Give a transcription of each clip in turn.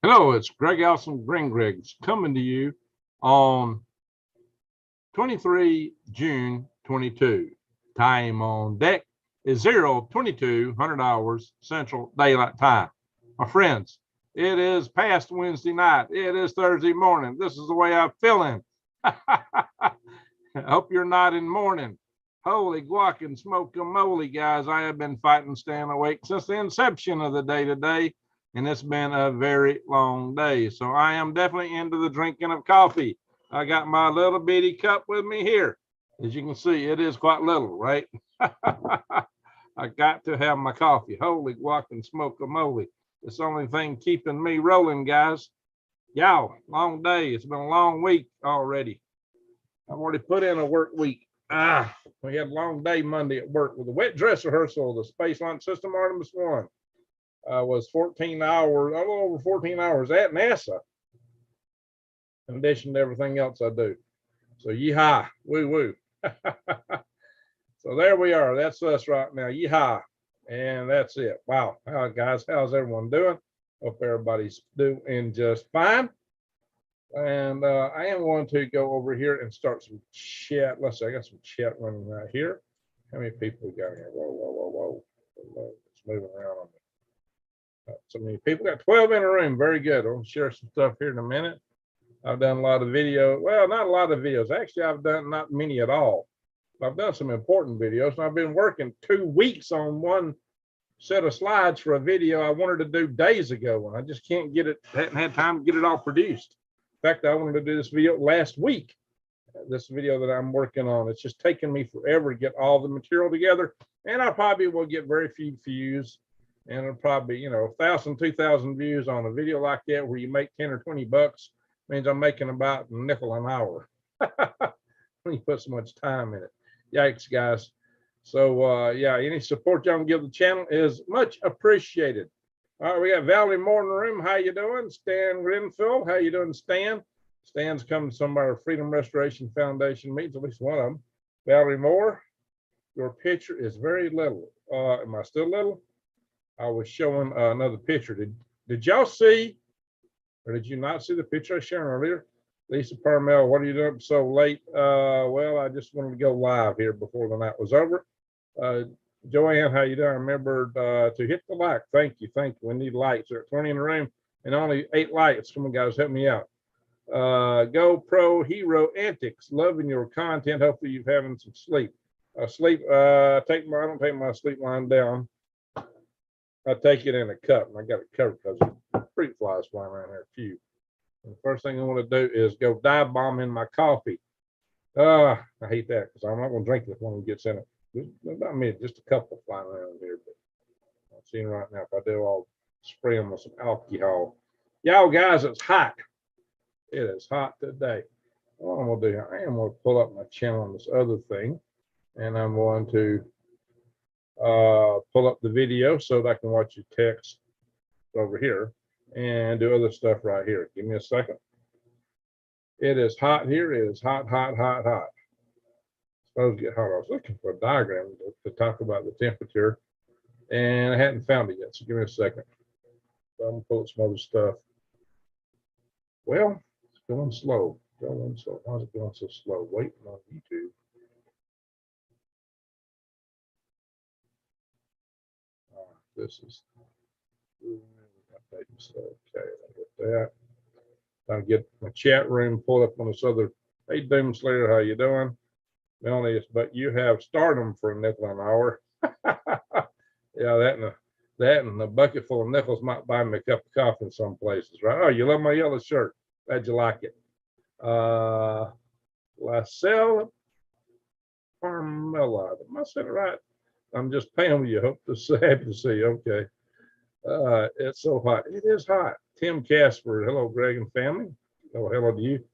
Hello, it's Greg Allison, Green Greg's, coming to you on 23 June 22. Time on deck is 0:2200 hours Central Daylight Time. My friends, it is past Wednesday night. It is Thursday morning. This is the way I'm feeling. I hope you're not in mourning. Holy guac and smoke-a-moly, guys. I have been fighting staying awake since the inception of the day today. And it's been a very long day. So I am definitely into the drinking of coffee. I got my little bitty cup with me here. As you can see, it is quite little, right? I got to have my coffee. Holy guac and smoke-a-moly. It's the only thing keeping me rolling, guys. Y'all, long day. It's been a long week already. I've already put in a work week. We had a long day Monday at work with a wet dress rehearsal of the Space Launch System Artemis 1. Was 14 hours, a little over 14 hours at NASA, in addition to everything else I do. So yeehaw, woo woo. So there we are. That's us right now. Yeehaw. And that's it. Wow. Guys, how's everyone doing? Hope everybody's doing just fine. And I am going to go over here and start some chat. Let's see, I got some chat running right here. How many people we got here? Whoa. It's moving around on me. So many people. Got 12 in a room. Very good. I'll share some stuff here in a minute. I've done a lot of video. Well, not a lot of videos. Actually, I've done not many at all. I've done some important videos. And I've been working 2 weeks on one set of slides for a video I wanted to do days ago, and I just can't get it. Hadn't had time to get it all produced. In fact, I wanted to do this video last week. This video that I'm working on. It's just taken me forever to get all the material together, and I probably will get very few views. And it'll probably, 1,000, 2,000 views on a video like that where you make 10 or 20 bucks means I'm making about a nickel an hour when you put so much time in it. Yikes, guys. So, yeah, any support y'all can give the channel is much appreciated. All right, we got Valerie Moore in the room. How you doing? Stan Grenfell. How you doing, Stan? Stan's come to some of our Freedom Restoration Foundation meetings, at least one of them. Valerie Moore, your picture is very little. Am I still little? I was showing another picture. Did y'all see, or did you not see the picture I shared earlier? Lisa Parmel, what are you doing so late? Well, I just wanted to go live here before the night was over. Joanne, how you doing? I remembered to hit the like. Thank you. We need lights. There are 20 in the room and only 8 lights. Come on, guys, help me out. GoPro Hero Antics, loving your content. Hopefully you're having some sleep. I don't take my sleep lying down. I take it in a cup, and I got it covered because fruit flies flying around here, a few. And the first thing I want to do is go dive bomb in my coffee. I hate that because I'm not going to drink this one that gets in it. Not many, just a couple flying around here. But I'm seeing right now, if I do, I'll spray them with some alcohol. Y'all guys, it's hot. It is hot today. What I'm going to do, I am going to pull up my channel on this other thing, and I'm going to pull up the video so that I can watch your text over here and do other stuff right here. Give me a second. It is hot here. It is hot. It's supposed to get hot. I was looking for a diagram to talk about the temperature, and I hadn't found it yet. So give me a second. So I'm gonna pull up some other stuff. Well, it's going slow. How's it going so slow? Waiting on YouTube. This is okay. I get that. Trying to get my chat room pulled up on this other. Hey, Doomslayer, how you doing? Melanie, but you have stardom for a nickel an hour. Yeah, that and a bucket full of nickels might buy me a cup of coffee in some places, right? Oh, you love my yellow shirt. Glad you like it. Lacelle Parmella. Am I saying it right? I'm just paying with you. Hope to see, happy to see you. Okay. It's so hot. It is hot. Tim Casper. Hello, Greg and family. Oh, hello to you.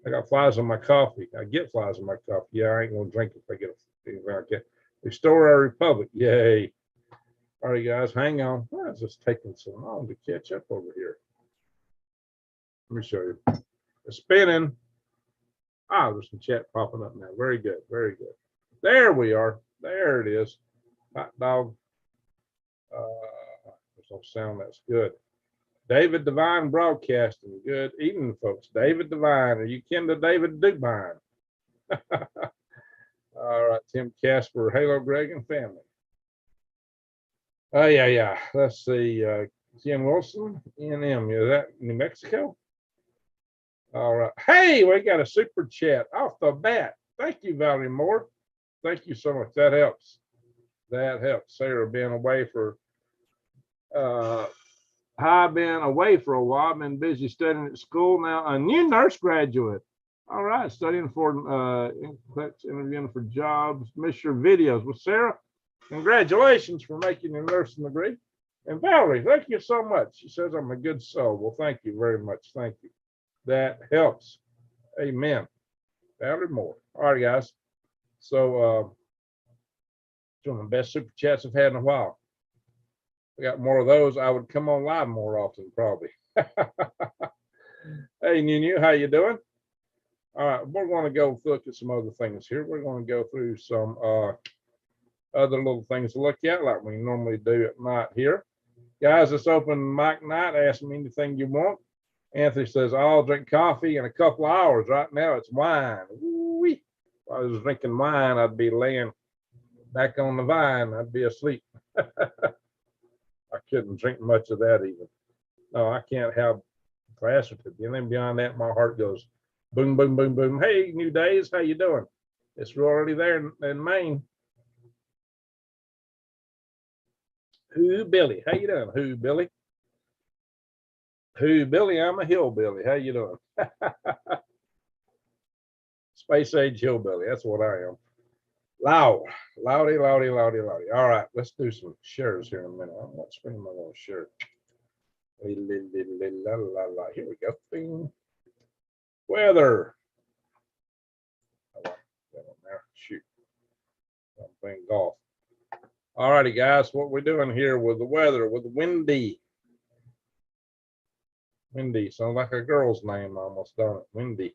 I got flies on my coffee. I get flies on my coffee. Yeah, I ain't going to drink it if I get anything like that. Restore our republic. Yay. All right, guys, hang on. Why is this taking so long to catch up over here? Let me show you. It's spinning. There's some chat popping up now. Very good. There we are. There it is. Hot dog. There's no sound. That's good. David Devine Broadcasting. Good evening, folks. David Devine. Are you kin to David Dubine? All right, Tim Casper, Halo Greg and family. Oh, yeah. Let's see. Ken Wilson, NM. Is that New Mexico? All right. Hey, we got a super chat off the bat. Thank you, Valerie Moore. Thank you so much. That helps. That helps. Sarah being away for I've been away for a while. I've been busy studying at school now. A new nurse graduate. All right, studying for interviewing for jobs. Miss your videos. Well, Sarah, congratulations for making your nursing degree. And Valerie, thank you so much. She says I'm a good soul. Well, thank you very much. Thank you. That helps. Amen. Valerie Moore. All right, guys. So, one of the best super chats I've had in a while. I got more of those. I would come on live more often, probably. Hey, New, how you doing? All right, we're going to go look at some other things here. We're going to go through some other little things to look at, like we normally do at night here. Guys, it's open mic night. Ask me anything you want. Anthony says, I'll drink coffee in a couple of hours. Right now, it's wine. Woo-wee. If I was drinking wine, I'd be laying back on the vine. I'd be asleep. I couldn't drink much of that even. No, I can't have class with it. And then beyond that, my heart goes boom, boom, boom, boom. Hey, New Days, how you doing? It's already there in Maine. Who Billy? How you doing? Who Billy? Who Billy? I'm a hillbilly. How you doing? Space age hillbilly. That's what I am. Loudy. All right, let's do some shares here in a minute. I'm not screen my little share. Here we go. Bing. Weather. Shoot. I'm playing golf. All righty, guys. What we're doing here with the weather, with windy. Windy. Sounds like a girl's name almost, don't it? Windy.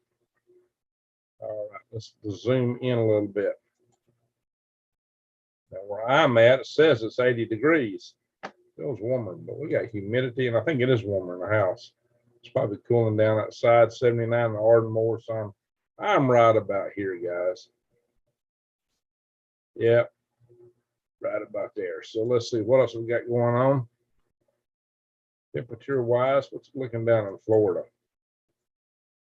All right, let's zoom in a little bit. Now, where I'm at, it says it's 80 degrees. It feels warmer, but we got humidity, and I think it is warmer in the house. It's probably cooling down outside, 79 in Ardmore. So I'm right about here, guys. Yep, right about there. So let's see what else we got going on. Temperature-wise, what's looking down in Florida?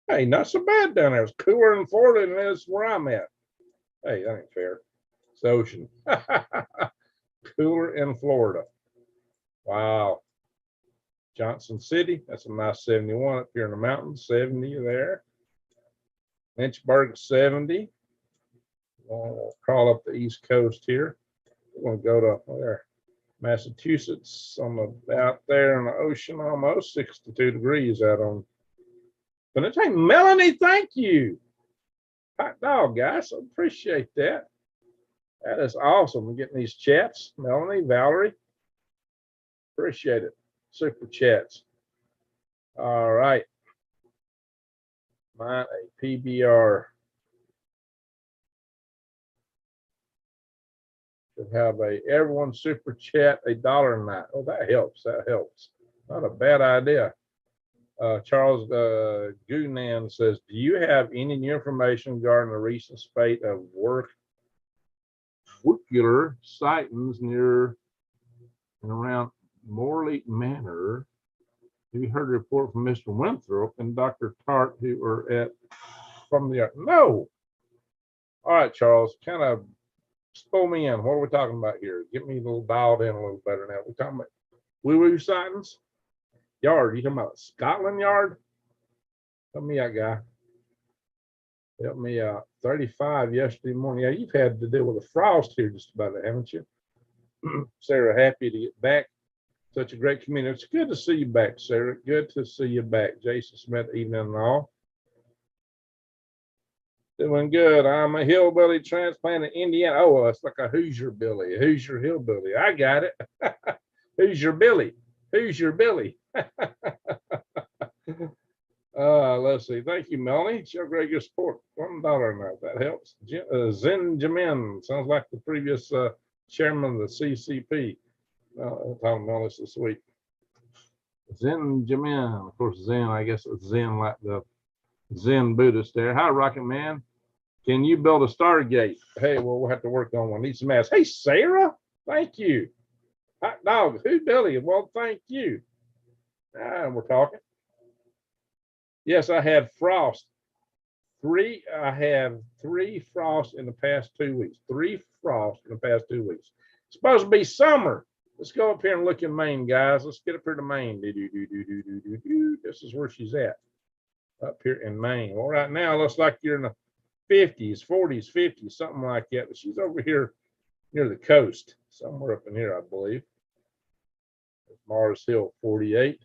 Hey, not so bad down there. It's cooler in Florida than it is where I'm at. Hey, that ain't fair. It's the ocean. Cooler in Florida. Wow. Johnson City, that's a nice 71 up here in the mountains, 70 there. Lynchburg, 70. We'll crawl up the East Coast here. We're going to go to there, Massachusetts, out there in the ocean, almost 62 degrees out on. But it's hey, Melanie, thank you. Hot dog, guys. I appreciate that. That is awesome. We're getting these chats. Melanie, Valerie, appreciate it. Super chats. All right. Mine a PBR. Should have a everyone super chat $1 a night. Oh, that helps. That helps. Not a bad idea. Charles Goonan says, do you have any new information regarding the recent spate of workular sightings near and around Morley Manor? Have you heard a report from Mr. Winthrop and Dr. Tart who are at from the no? All right, Charles, kind of spoil me in. What are we talking about here? Get me a little dialed in a little better now. We're talking about woo-woo sightings? Yard, you talking about Scotland Yard? Help me out, guy. Help me out. 35 yesterday morning. Yeah, you've had to deal with a frost here just about, haven't you? Sarah, happy to get back. Such a great community. It's good to see you back, Sarah. Good to see you back. Jason Smith, evening and all. Doing good. I'm a hillbilly transplant in Indiana. Oh, it's like a Hoosier Billy, a Hoosier hillbilly. I got it. Hoosier Billy. Hoosier Billy. Let's see. Thank you, Melanie. Show great your support. $1 now. That helps. Zen Jamin sounds like the previous chairman of the CCP. Tom Mellis this week. Zen Jamin, of course, Zen, I guess it's Zen like the Zen Buddhist there. Hi, Rocket Man. Can you build a Stargate? Hey, well, we'll have to work on one. Need some ass. Hey, Sarah, thank you. Hot dog, who Billy? Well, thank you. We're talking. Yes, I had frost. I have 3 frosts in the past 2 weeks. 3 frosts in the past 2 weeks. It's supposed to be summer. Let's go up here and look in Maine, guys. Let's get up here to Maine. This is where she's at, up here in Maine. Well, right now, it looks like you're in the 50s, 40s, 50s, something like that. But she's over here near the coast, somewhere up in here, I believe. Mars Hill, 48.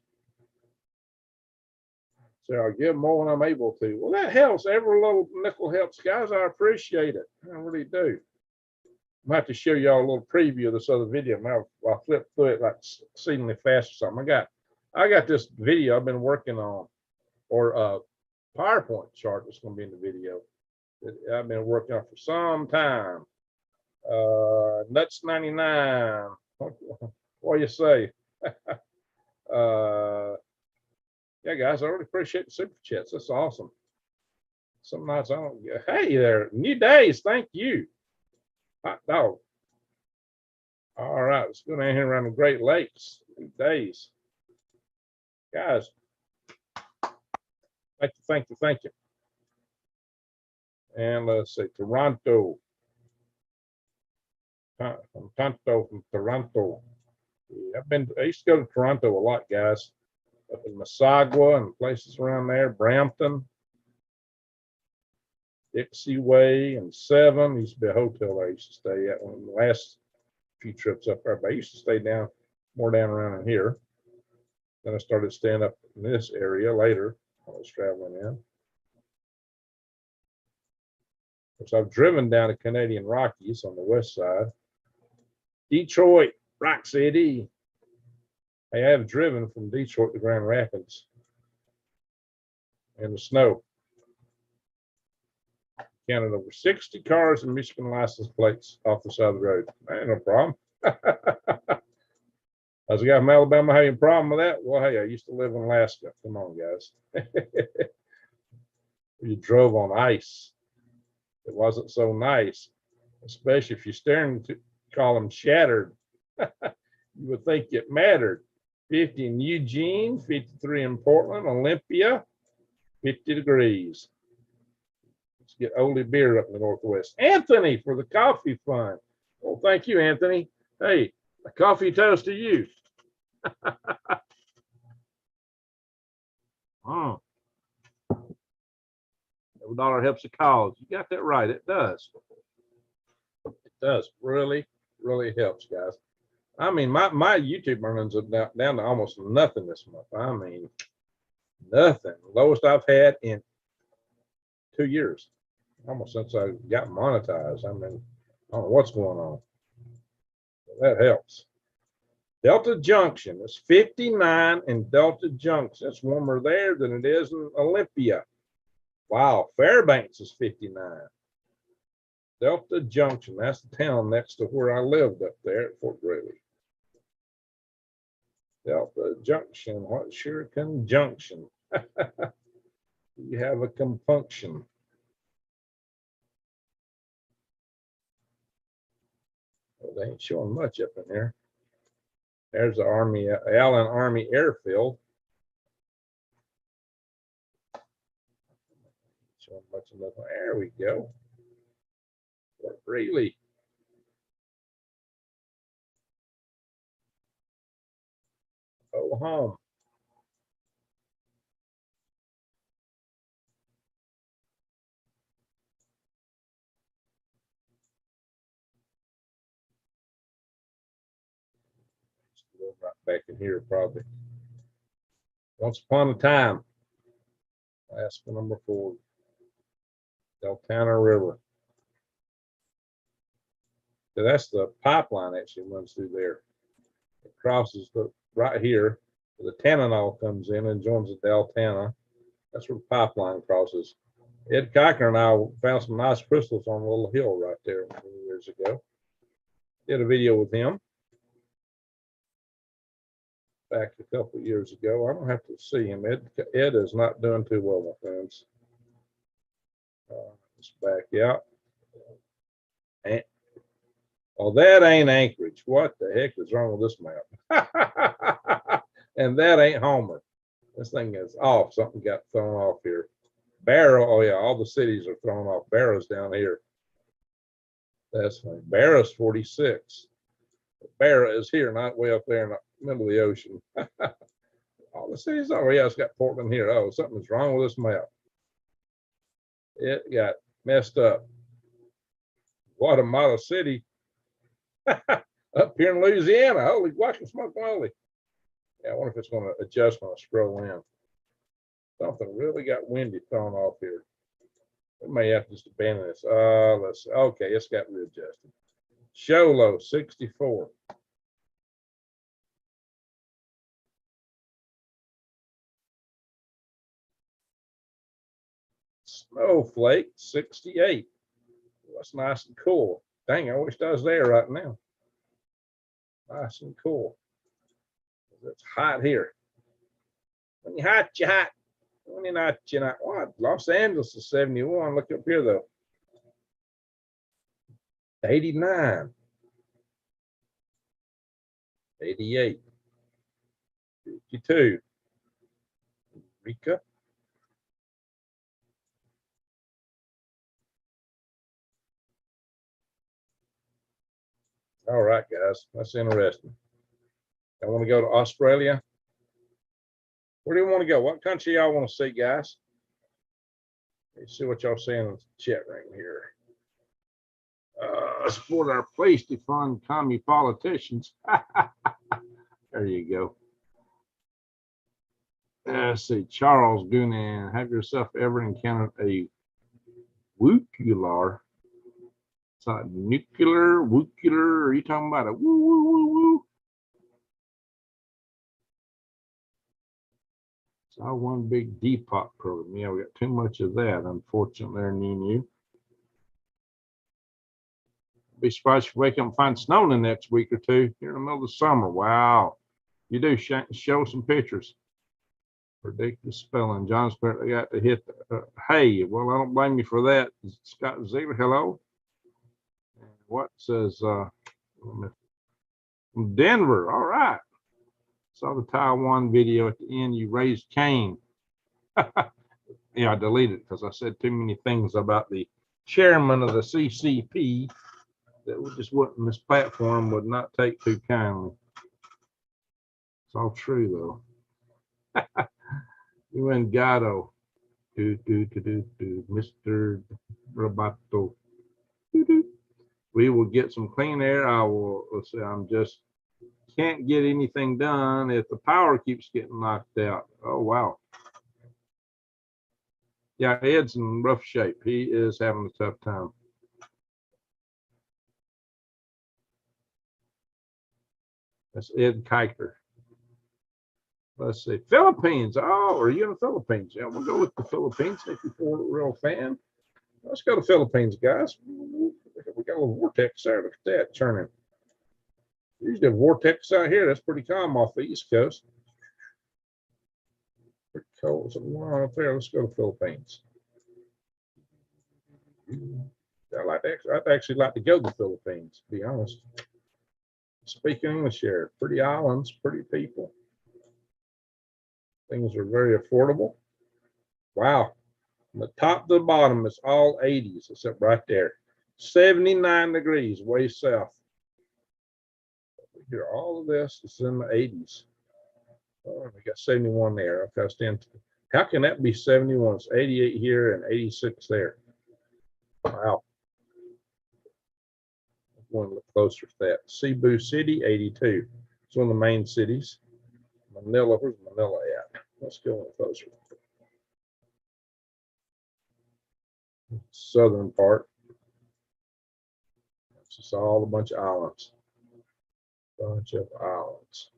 So I'll give more when I'm able to. Well, that helps. Every little nickel helps, guys. I appreciate it. I really do. I'm going to have to show y'all a little preview of this other video. Now I'll flip through it like exceedingly fast or something. I got this video I've been working on, or a PowerPoint chart that's going to be in the video that I've been working on for some time. Nuts 99. What do you say? Yeah, guys, I really appreciate the super chats. That's awesome. Some nights I don't get. Hey there, new days. Thank you. Hot dog. All right, let's go down here around the Great Lakes. New days. Guys, thank you. And let's see, Toronto. From Toronto. Yeah, I used to go to Toronto a lot, guys. Up in Mississauga and places around there, Brampton, Dixie Way, and 7. Used to be a hotel I used to stay at one of the last few trips up there, but I used to stay more down around in here. Then I started staying up in this area later when I was traveling in. So I've driven down the Canadian Rockies on the west side. Detroit, Rock City. Hey, I have driven from Detroit to Grand Rapids in the snow. Counted over 60 cars and Michigan license plates off the side of the road. Ain't no problem. As a guy from Alabama having a problem with that? Well, hey, I used to live in Alaska. Come on, guys. You drove on ice. It wasn't so nice, especially if your steering column shattered. You would think it mattered. 50 in Eugene, 53 in Portland, Olympia, 50 degrees. Let's get Oldie beer up in the Northwest. Anthony for the coffee fund. Well, thank you, Anthony. Hey, a coffee toast to you. Oh. Every dollar helps a cause. You got that right. It does. It does. Really, really helps, guys. I mean, my YouTube earnings are down to almost nothing this month. I mean, nothing. Lowest I've had in 2 years, almost since I got monetized. I mean, I don't know what's going on. But that helps. Delta Junction. It's 59 in Delta Junction. It's warmer there than it is in Olympia. Wow. Fairbanks is 59. Delta Junction. That's the town next to where I lived up there at Fort Greeley. Delta Junction. What's your conjunction? You have a compunction. Well, they ain't showing much up in here. There's the Allen Army Airfield. Showing much of nothing. There we go. Fort Greeley. Go home. Right back in here, probably. Once upon a time. Last one, number 4. Deltana River. So that's the pipeline actually runs through there. It crosses right here. The Tanana comes in and joins the Deltana. That's where the pipeline crosses. Ed Cocker and I found some nice crystals on a little hill right there a few years ago. Did a video with him. back a couple of years ago. I don't have to see him. Ed is not doing too well, my friends. Let's back out. And, well, that ain't Anchorage. What the heck is wrong with this map? And that ain't Homer. This thing is off. Something got thrown off here. Barrow, oh yeah, all the cities are thrown off. Barrow's down here. That's funny. Barrow's 46. Barrow is here, not way up there in the middle of the ocean. All the cities, oh yeah, it's got Portland here. Oh, something's wrong with this map. It got messed up. Guatemala City. Up here in Louisiana. Holy guacamole. Yeah, I wonder if it's going to adjust when I scroll in. Something really got windy thrown off here. We may have to just abandon this. Let's see. Okay, it's got readjusted. Show low 64. Snowflake 68. That's nice and cool. Dang, I wish I was there right now. Nice and cool. It's hot here. When you're hot, you're hot. When you're not, you're not. What? Los Angeles is 71. Look up here, though. 89. 88. 52. Rica. All right, guys. That's interesting. I want to go to Australia. Where do you want to go? What country y'all want to see, guys? Let's see what y'all saying in the chat room here. Support our place to fund commie politicians. There you go. Let's see. Charles Goonan, have yourself ever encountered a wookular? It's not nuclear, wookular. Are you talking about a woo, woo, woo, woo? It's all one big Depop program. Yeah, we got too much of that, unfortunately, there, Nunu. Be surprised if we wake up and find snow in the next week or two here in the middle of the summer. Wow. You do show some pictures. Predict the spelling. John's apparently got to hit hey. Well, I don't blame you for that. Scott Ziegler, hello. And what says Denver? All right. Saw the Taiwan video at the end. You raised Cain. Yeah, I deleted it because I said too many things about the chairman of the CCP that we just wouldn't, this platform would not take too kindly. It's all true though. You and Gatto, Mr. Roboto. We will get some clean air. I will, let's say, I'm just can't get anything done if the power keeps getting knocked out. Oh, wow. Yeah, Ed's in rough shape. He is having a tough time. That's Ed Kiker. Let's see. Philippines. Oh, are you in the Philippines? Yeah, we'll go with the Philippines. If you're a real fan. Let's go to Philippines, guys. We got a little vortex there. Look at that turning. Usually a vortex out here. That's pretty calm off the East Coast. Pretty cold. Something going on up there. Let's go to the Philippines. I'd actually like to go to the Philippines, to be honest. Speak English here. Pretty islands, pretty people. Things are very affordable. Wow. From the top to the bottom, it's all 80s, except right there. 79 degrees way south. Here, all of this is in the 80s. Oh, we got 71 there. Okay, stand. How can that be 71? It's 88 here and 86 there. Wow. I'm going to look closer to that. Cebu City, 82. It's one of the main cities. Manila, where's Manila at? Let's go a little closer. Southern part. It's just all a bunch of islands. Bunch of islands.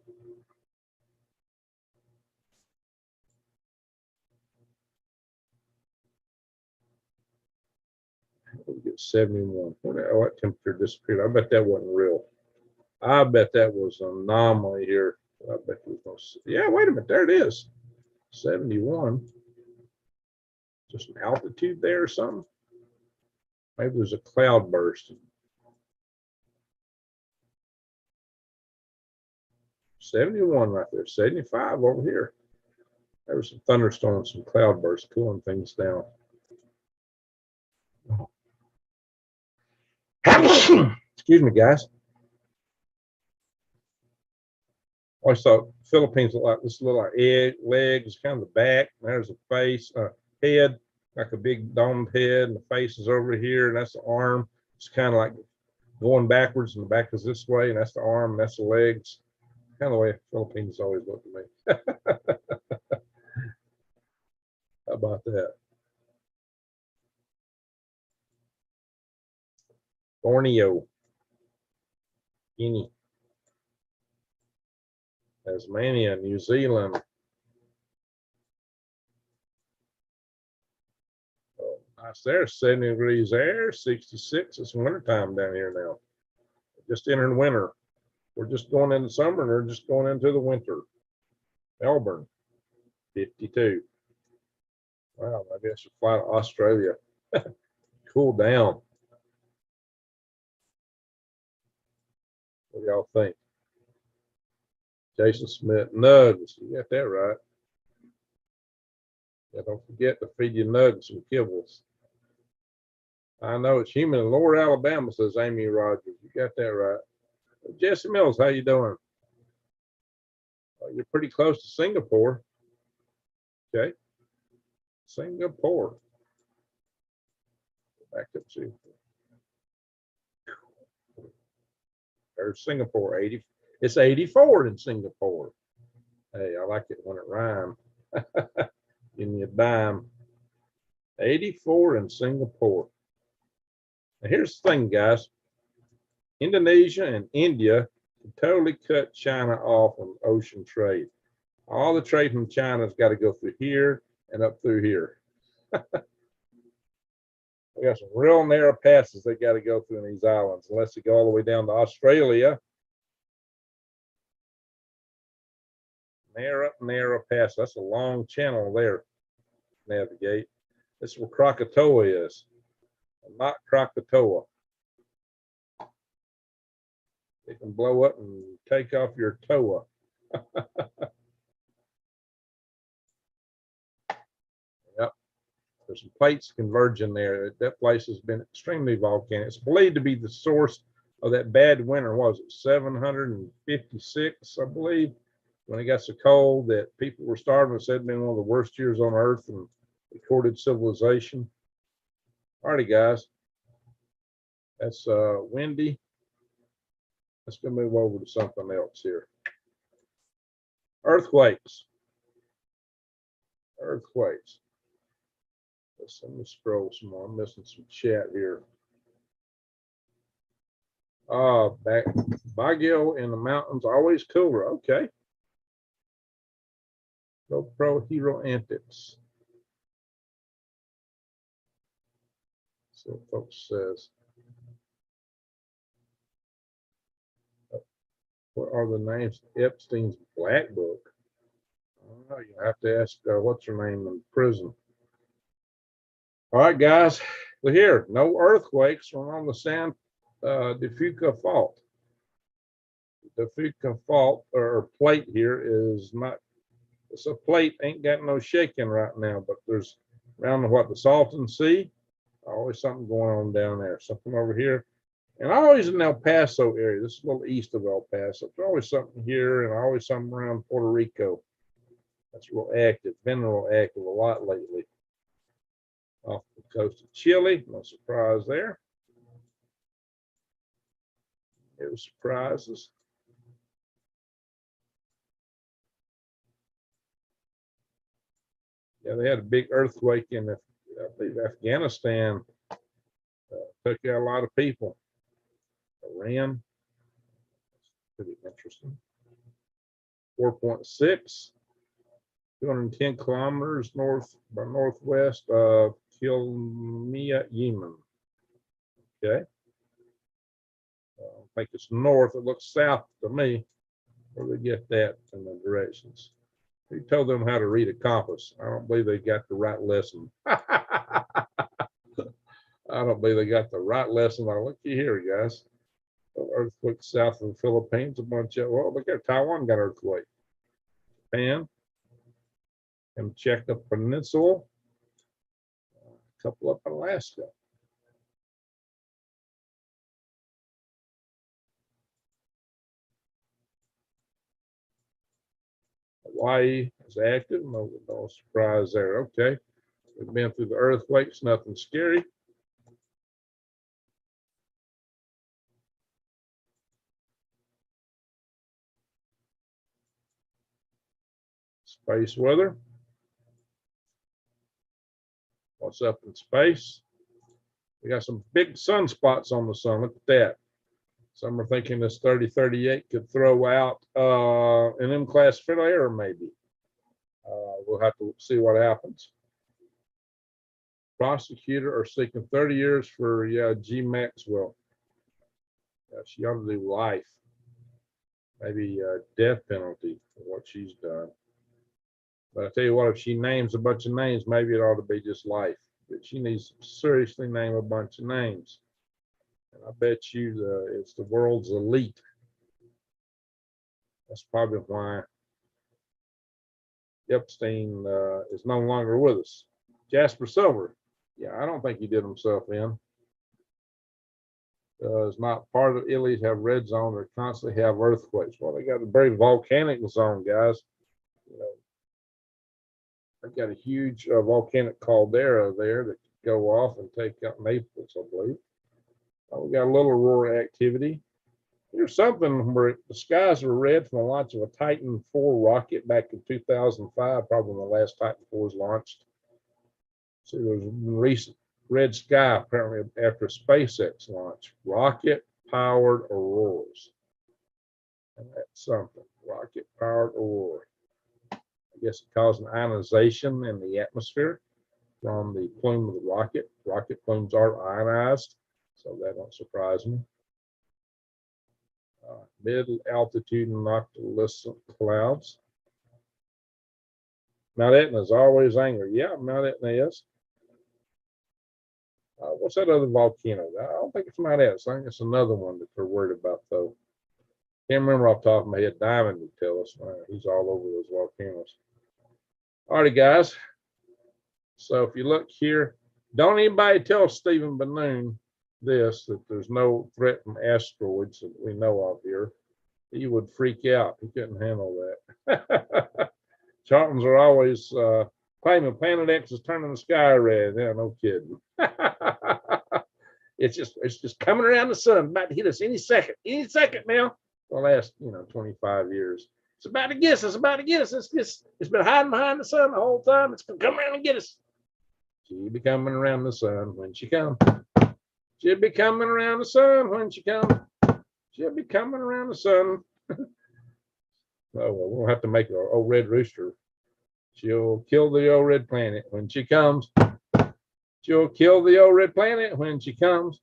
We get 71. Oh, that temperature disappeared. I bet that wasn't real. I bet that was an anomaly here. I bet we don't see. Yeah, wait a minute. There it is. 71. Just an altitude there or something. Maybe there's a cloud burst. 71 right there. 75 over here. There was some thunderstorms, some cloud bursts cooling things down. Excuse me, guys. I always thought Philippines looked like this little egg, legs, kind of the back. There's a face, head, like a big domed head, and the face is over here, and that's the arm. It's kind of like going backwards, and the back is this way, and that's the arm, and that's the legs. Kind of the way Philippines always look to me. How about that? Borneo, Guinea, Tasmania, New Zealand. Oh, nice there, 70 degrees there, 66. It's wintertime down here now. Just entering winter. We're just going into summer and they're just going into the winter. Melbourne, 52. Wow, maybe I should fly to Australia. Cool down. What do y'all think? Jason Smith, nugs. You got that right. Yeah, don't forget to feed your nugs some kibbles. I know it's humid in Lower Alabama, says Amy Rogers. You got that right. Jesse Mills, how you doing? You're pretty close to Singapore. Okay. Singapore. Back up to there's Singapore. 80. It's 84 in Singapore. Hey, I like it when it rhymes. Give me a dime. 84 in Singapore. Now here's the thing, guys. Indonesia and India totally cut China off on ocean trade. All the trade from China's got to go through here and up through here. We got some real narrow passes they got to go through in these islands, unless they go all the way down to Australia. Narrow pass. That's a long channel there. Navigate. This is where Krakatoa is, not Krakatoa. It can blow up and take off your toa. Yep. There's some plates converging there. That place has been extremely volcanic. It's believed to be the source of that bad winter. What was it, 756, I believe, when it got so cold that people were starving. It said it'd been one of the worst years on Earth in recorded civilization. Alrighty, guys. That's windy. Let's go move over to something else here. Earthquakes. Earthquakes. Let me scroll some more. I'm missing some chat here. Back Baguio in the mountains, always cooler. Okay. GoPro Hero Antics. See what folks says. What are the names? Epstein's Black Book. Oh, you have to ask what's her name in prison. All right, guys. Well, here, no earthquakes on the San de Fuca Fault. The Fuca Fault or plate here is not. It's a plate, ain't got no shaking right now, but there's around the Salton Sea. Always something going on down there. Something over here. And always in El Paso area. This is a little east of El Paso. There's always something here and always something around Puerto Rico. That's real active. Been real active a lot lately. Off the coast of Chile. No surprise there. Here's surprises. Yeah, they had a big earthquake in I believe Afghanistan. Took out a lot of people. Iran. Pretty interesting. 4.6. 210 kilometers north by northwest of Kilmia, Yemen. Okay. I think it's north. It looks south to me. Where do they get that in the directions? Who told them how to read a compass? I don't believe they got the right lesson. I don't believe they got the right lesson. Now, look here, guys. Earthquake south of the Philippines, a bunch of, well, look at Taiwan got earthquake. Japan, and check the peninsula, a couple up in Alaska. Hawaii is active, no surprise there. Okay, we've been through the earthquakes, nothing scary. Space weather. What's up in space? We got some big sunspots on the sun. Look at that. Some are thinking this 3038 could throw out an M-class flare, maybe. We'll have to see what happens. Prosecutor are seeking 30 years for G. Maxwell. She ought to do life, maybe death penalty for what she's done. But I tell you what, if she names a bunch of names, maybe it ought to be just life. But she needs to seriously name a bunch of names. And I bet you it's the world's elite. That's probably why Epstein is no longer with us. Jasper Silver, yeah, I don't think he did himself in. It's not part of Italy have red zone or constantly have earthquakes. Well, they got a very volcanic zone, guys. You know, they've got a huge volcanic caldera there that could go off and take out Naples, I believe. We got a little aurora activity. Here's something where the skies were red from the launch of a Titan 4 rocket back in 2005, probably when the last Titan 4 was launched. See, there's a recent red sky apparently after a SpaceX launch. Rocket-powered auroras. And that's something. Rocket-powered aurora. I guess it caused an ionization in the atmosphere from the plume of the rocket. Rocket plumes are ionized, so that don't surprise me. Mid-altitude noctilucent clouds. Mount Etna is always angry. Yeah, Mount Etna is. What's that other volcano? I don't think it's Mount Etna. I think it's another one that they're worried about, though. Can't remember off the top of my head. Diamond would tell us. He's all over those volcanoes. All righty, guys. So if you look here, don't anybody tell Stephen Benoon this, that there's no threat from asteroids that we know of here. He would freak out. He couldn't handle that. Charlatans are always claiming Planet X is turning the sky red. Yeah, no kidding. It's just coming around the sun, about to hit us any second now. The last 25 years. It's about to get us. It's about to get us. It's been hiding behind the sun the whole time. It's gonna come around and get us. She'll be coming around the sun when she comes. She'll be coming around the sun when she comes. She'll be coming around the sun. Oh, well, we'll have to make an old red rooster. She'll kill the old red planet when she comes. She'll kill the old red planet when she comes.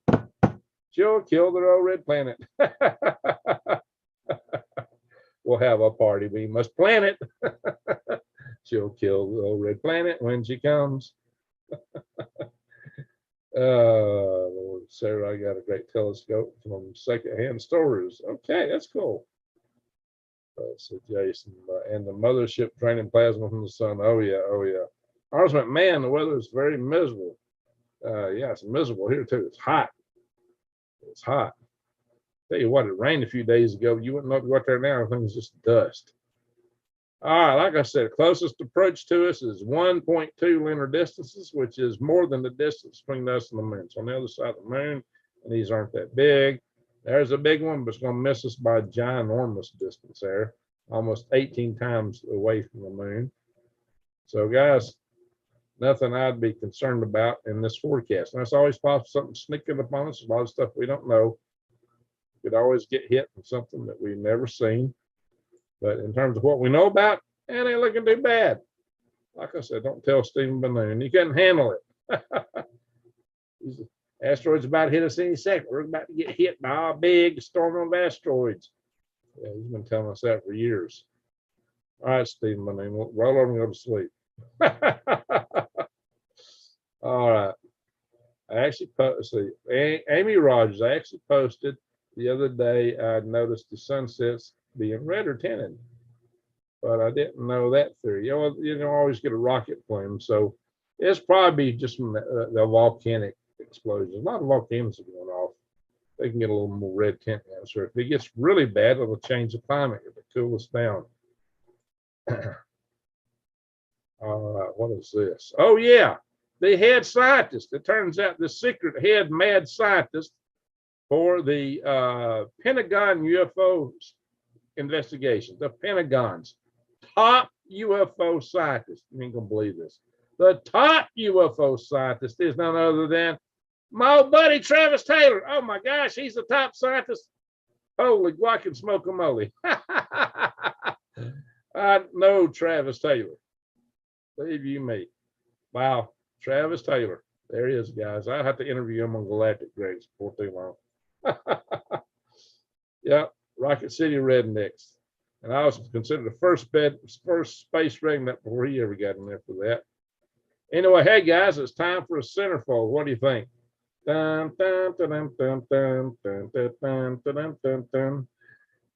She'll kill the old red planet. We'll have a party. We must plan it. She'll kill the old red planet when she comes. Lord, Sarah, I got a great telescope from secondhand stores. Okay, that's cool. So Jason, and the mothership draining plasma from the sun. Oh yeah, oh yeah. I was like, man, the weather is very miserable. Yeah, it's miserable here too. It's hot. It's hot. Tell you what, it rained a few days ago. You wouldn't know to go out there now. Everything's just dust. All right, like I said, closest approach to us is 1.2 lunar distances, which is more than the distance between us and the moon. So on the other side of the moon, and these aren't that big. There's a big one, but it's going to miss us by a ginormous distance there, almost 18 times away from the moon. So, guys, nothing I'd be concerned about in this forecast. And it's always possible something sneaking upon us, a lot of stuff we don't know. We could always get hit with something that we've never seen. But in terms of what we know about, it ain't looking too bad. Like I said, don't tell Stephen Benoon. He couldn't handle it. Asteroids about to hit us any second. We're about to get hit by a big storm of asteroids. Yeah, he's been telling us that for years. All right, Stephen, my name. Roll over and go to sleep. All right. I actually posted, Amy Rogers, I actually posted the other day, I noticed the sunsets being red or tinted, but I didn't know that theory. You don't always get a rocket plume, so it's probably just from the volcanic explosions. A lot of volcanoes are going off. They can get a little more red tint in the atmosphere. If it gets really bad, it'll change the climate if it cools down. All right, what is this? Oh, yeah, the head scientist. It turns out the secret head mad scientist for the Pentagon UFO investigation, the Pentagon's top UFO scientist. You ain't gonna believe this. The top UFO scientist is none other than my old buddy Travis Taylor. Oh my gosh, he's the top scientist. Holy guacamole. I know Travis Taylor. Believe you me. Wow, Travis Taylor. There he is, guys. I have to interview him on Galactic Grace before too long. Yep, Rocket City Rednecks. And I was considered the first space redneck before he ever got in there for that. Anyway, hey guys, it's time for a centerfold. What do you think? Dun, dun, dun, dun, dun, dun, dun, dun, dun, dun, dun.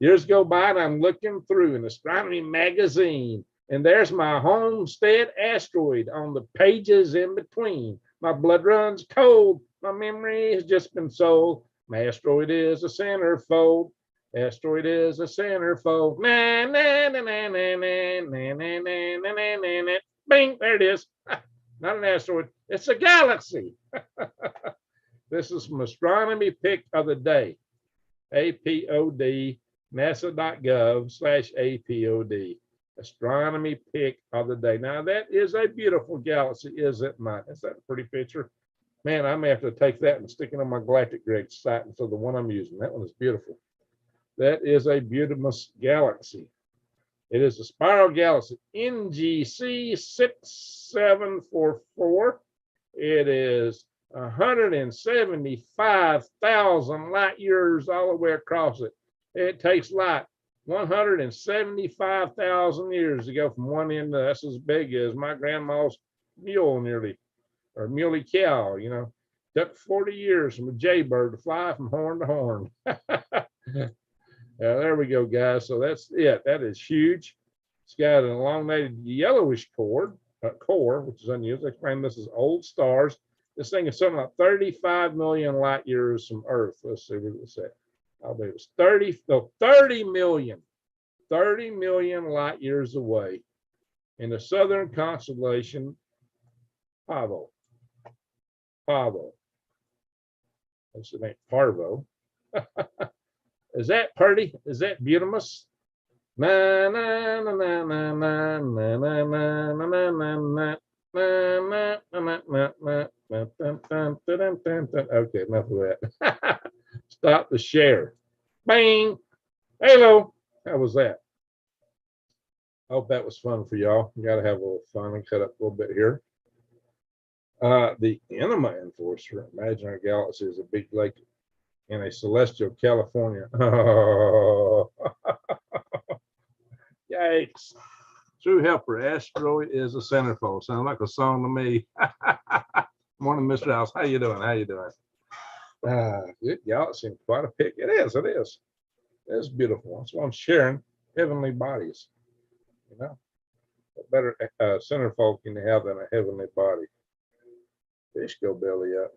Years go by and I'm looking through an astronomy magazine, and there's my homestead asteroid on the pages in between. My blood runs cold. My memory has just been sold. My asteroid is a centerfold. Asteroid is a centerfold. Na, na, na, na, na, na, na, na, na, na, na, na. Bing, there it is. Not an asteroid, it's a galaxy. This is from Astronomy Pick of the Day. APOD, nasa.gov/APOD. Astronomy Pick of the Day. Now, that is a beautiful galaxy, is it not? Is that a pretty picture? Man, I may have to take that and stick it on my Galactic Grid site instead of the one I'm using. That one is beautiful. That is a beautiful galaxy. It is a spiral galaxy, NGC 6744. It is 175,000 light years all the way across it. It takes light 175,000 years to go from one end to that's as big as my grandma's mule nearly, or muley cow, you know. Took 40 years from a jaybird to fly from horn to horn. There we go, guys. So that's it. That is huge. It's got an elongated yellowish core, which is unusual. I explain this is old stars. This thing is something like 35 million light years from Earth. Let's see what it said. I believe it's 30 million light years away in the southern constellation Pavo. That's the name, Parvo. Is that pretty? Is that beautiful? Na na na na na na na na na na na. Okay, enough of that. Stop the share. Bang. Hello. How was that? I hope that was fun for y'all. You got to have a little fun and cut up a little bit here. The Enema Enforcer, imaginary galaxy, is a big lake in a celestial California. Oh. Yikes. True Helper, asteroid is a centerfold. Sounds like a song to me. Morning, Mr. House. How you doing? How you doing? Good galaxy, quite a pick. It is. It's beautiful. That's why I'm sharing heavenly bodies. You know, a better centerfold can you have than a heavenly body. Fish go belly up.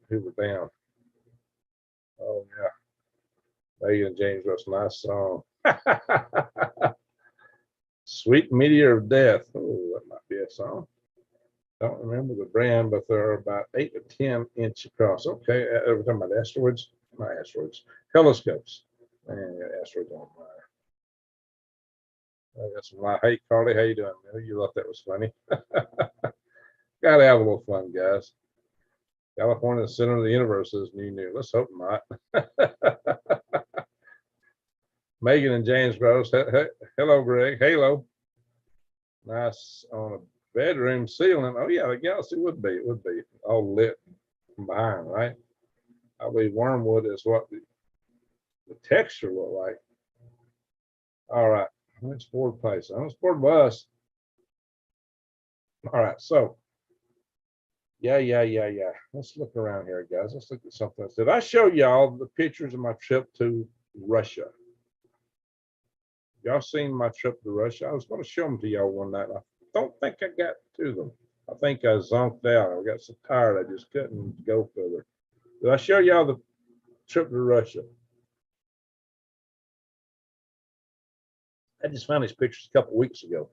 Hoover down. Oh yeah. Megan and James Russ, nice song. Sweet Meteor of Death. Oh, that might be a song. Don't remember the brand, but they're about 8 to 10 inch across. Okay, we're talking about asteroids. Not asteroids. Telescopes. Man, yeah, asteroids on fire. I got some light. Hey, Carly, how you doing? You thought that was funny. Gotta have a little fun, guys. California, the center of the universe is new. Let's hope not. Megan and James Gross. Hello, Greg. Halo. Nice on a bedroom ceiling. Oh, yeah, the galaxy would be. It would be all lit from behind, right? I believe wormwood is what the texture look like. All right, let's board place. Let's board bus. All right, so yeah. Let's look around here, guys. Let's look at something else. Did I show y'all the pictures of my trip to Russia? Y'all seen my trip to Russia? I was going to show them to y'all one night. I don't think I got to them. I think I zonked out. I got so tired I just couldn't go further. Did I show y'all the trip to Russia? I just found these pictures a couple weeks ago.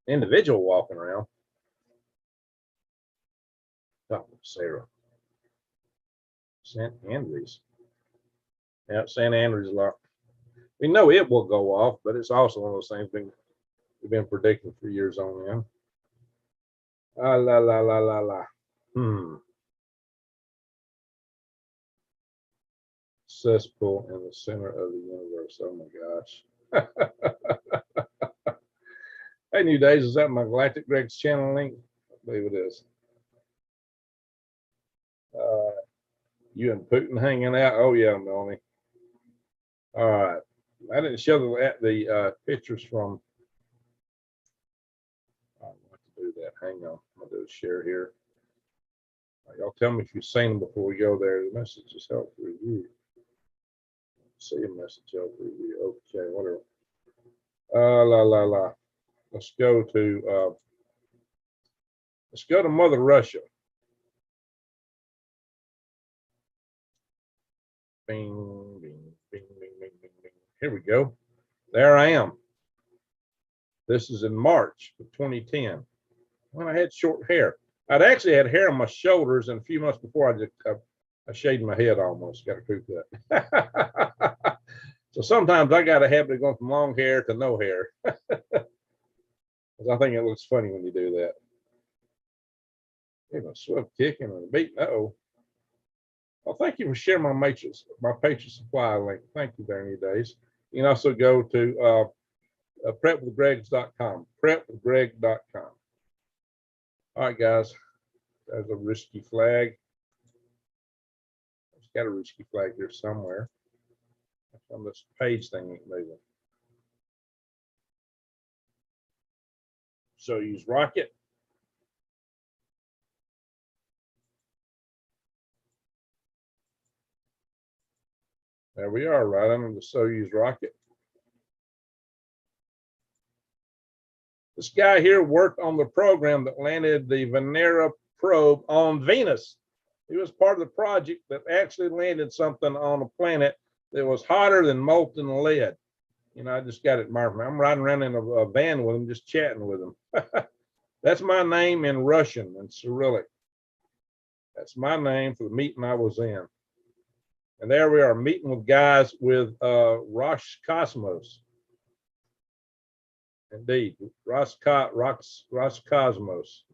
Individual walking around. Oh, Sarah. St. Andrews. Yeah, St. Andrews a lot. We know it will go off, but it's also one of those same things we've been predicting for years on end. Ah, la la la la la. Cesspool in the center of the universe. Oh my gosh. Hey, New Days, is that my Galactic Greg's channel link? I believe it is. You and Putin hanging out? Oh yeah, Melanie. All right. I didn't show the pictures from. I don't want to do that. Hang on. I'm gonna do a share here. Y'all tell me if you've seen them before we go there. The message is help review. See a message help review. Okay, whatever. La la la. Let's go to Mother Russia. Bing, bing, bing, bing, bing, bing, bing. Here we go. There I am. This is in March of 2010 when I had short hair. I'd actually had hair on my shoulders, and a few months before I shaved my head almost. Got a crew cut. So sometimes I got a habit of going from long hair to no hair. I think it looks funny when you do that. Even a swift kicking and a beat. Uh-oh. Well, thank you for sharing my Patreon supply link. Thank you, there, New Days. You can also go to prepwithgregs.com. Prepwithgreg.com. All right, guys. There's a risky flag. It's got a risky flag here somewhere. On this page thing ain't moving. Soyuz rocket. There we are, right under the Soyuz rocket. This guy here worked on the program that landed the Venera probe on Venus. He was part of the project that actually landed something on a planet that was hotter than molten lead. You know, I just got it marked. I'm riding around in a van with him, just chatting with him. That's my name in Russian and Cyrillic. That's my name for the meeting I was in. And there we are meeting with guys with Roscosmos. Indeed, Roscosmos,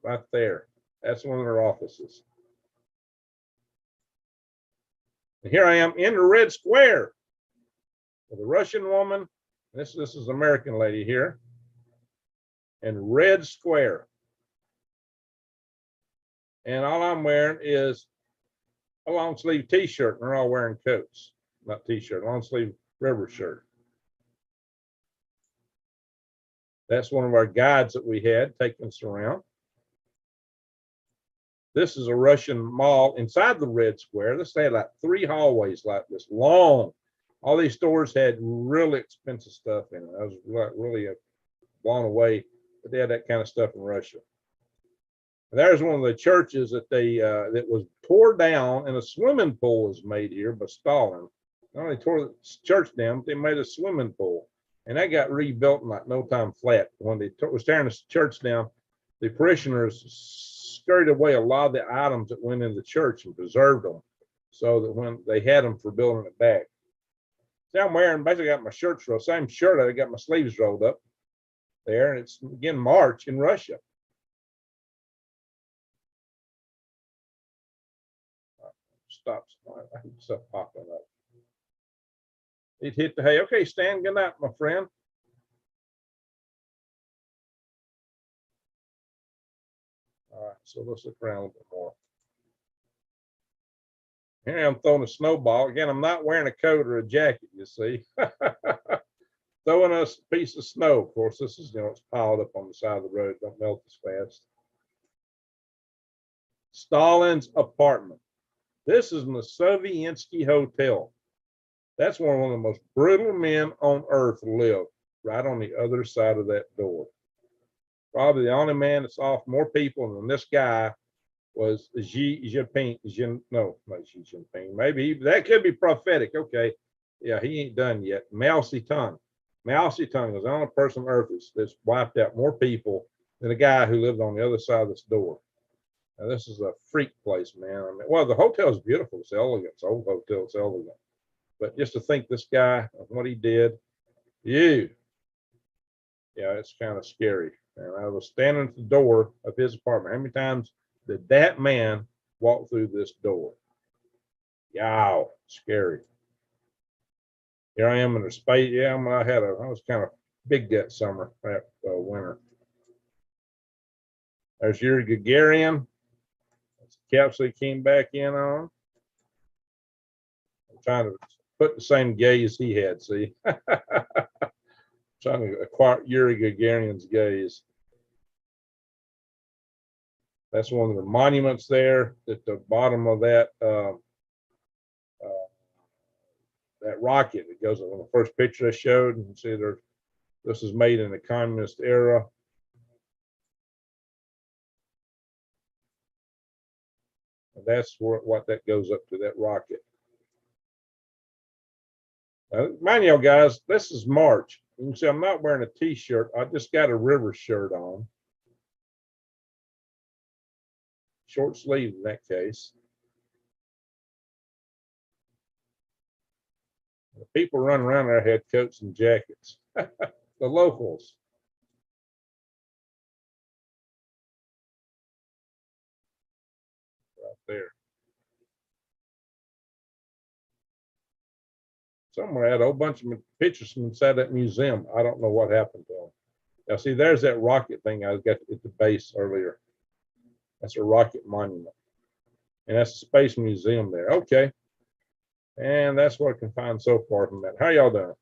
right there. That's one of their offices. And here I am in the Red Square with a Russian woman. This is an American lady here. In Red Square. And all I'm wearing is a long sleeve t-shirt, and they're all wearing coats. Not t-shirt, long sleeve river shirt. That's one of our guides that we had taking us around. This is a Russian mall inside the Red Square. This had like 3 hallways like this long. All these stores had really expensive stuff in it. I was really blown away that they had that kind of stuff in Russia. And there's one of the churches that that was tore down, and a swimming pool was made here by Stalin. Not only tore the church down, but they made a swimming pool. And that got rebuilt in like no time flat. When they was tearing the church down, the parishioners scurried away a lot of the items that went in the church and preserved them so that when they had them for building it back. See, I'm wearing, basically got my shirts rolled, same shirt, I got my sleeves rolled up there, and it's again March in Russia. Stops. Stuff popping up. It hit the hay. Okay, Stan, good night, my friend. So let's look around a little bit more. Here I'm throwing a snowball. Again, I'm not wearing a coat or a jacket, you see. Throwing us a piece of snow. Of course, this is, it's piled up on the side of the road. Don't melt as fast. Stalin's apartment. This is in the Sovietsky Hotel. That's where one of the most brutal men on earth lived, right on the other side of that door. Probably the only man that's off more people than this guy was Xi Jinping. No, not Xi Jinping. Maybe that could be prophetic. Okay. Yeah, he ain't done yet. Mao Zedong. Mao Zedong was the only person on earth that's wiped out more people than a guy who lived on the other side of this door. Now, this is a freak place, man. I mean, well, the hotel is beautiful. It's elegant. It's an old hotel. It's elegant. But just to think this guy, what he did, yeah, it's kind of scary. And I was standing at the door of his apartment. How many times did that man walk through this door? Yow, scary. Here I am in a space. Yeah, I was kind of big that summer, that winter. There's Yuri Gagarin. That's the capsule he came back in on. I'm trying to put the same gaze he had, see? Trying to acquire Yuri Gagarin's gaze. That's one of the monuments there at the bottom of that that rocket that goes on the first picture I showed. You can see this is made in the communist era. And that's what that goes up to, that rocket. Now, mind y'all guys, this is March. You can see I'm not wearing a t-shirt. I just got a river shirt on. Short sleeve in that case. The people running around there had coats and jackets. The locals. Right there. Somewhere I had a whole bunch of pictures from inside that museum. I don't know what happened to them. Now, see, there's that rocket thing I got at the base earlier. That's a rocket monument. And that's a space museum there. Okay. And that's what I can find so far from that. How y'all doing?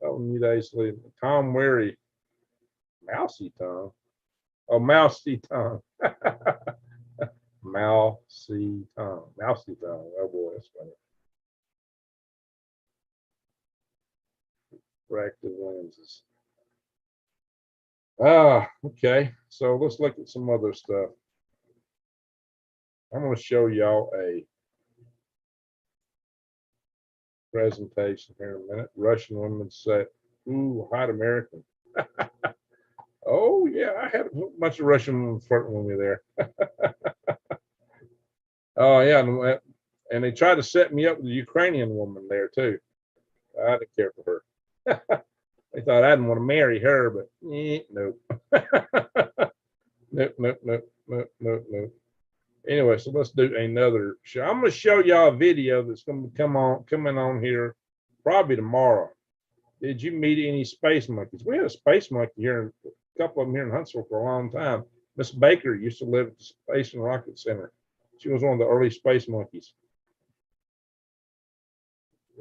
Oh, new days leave. Tom Weary. Mousy tongue. Oh, mousy tongue. Mousy tongue. Mousy tongue. Oh boy, that's funny. Refractive lenses. Okay. So let's look at some other stuff. I'm going to show y'all a presentation here in a minute. Russian women say, ooh, hot American. Oh, yeah, I had a bunch of Russian women flirting with me there. Oh, yeah, and they tried to set me up with a Ukrainian woman there, too. I didn't care for her. They thought I didn't want to marry her, but nope. Nope. Anyway, so let's do another show. I'm going to show y'all a video that's going to coming on here probably tomorrow. Did you meet any space monkeys? We had a space monkey here, a couple of them here in Huntsville for a long time. Miss Baker used to live at the Space and Rocket Center. She was one of the early space monkeys.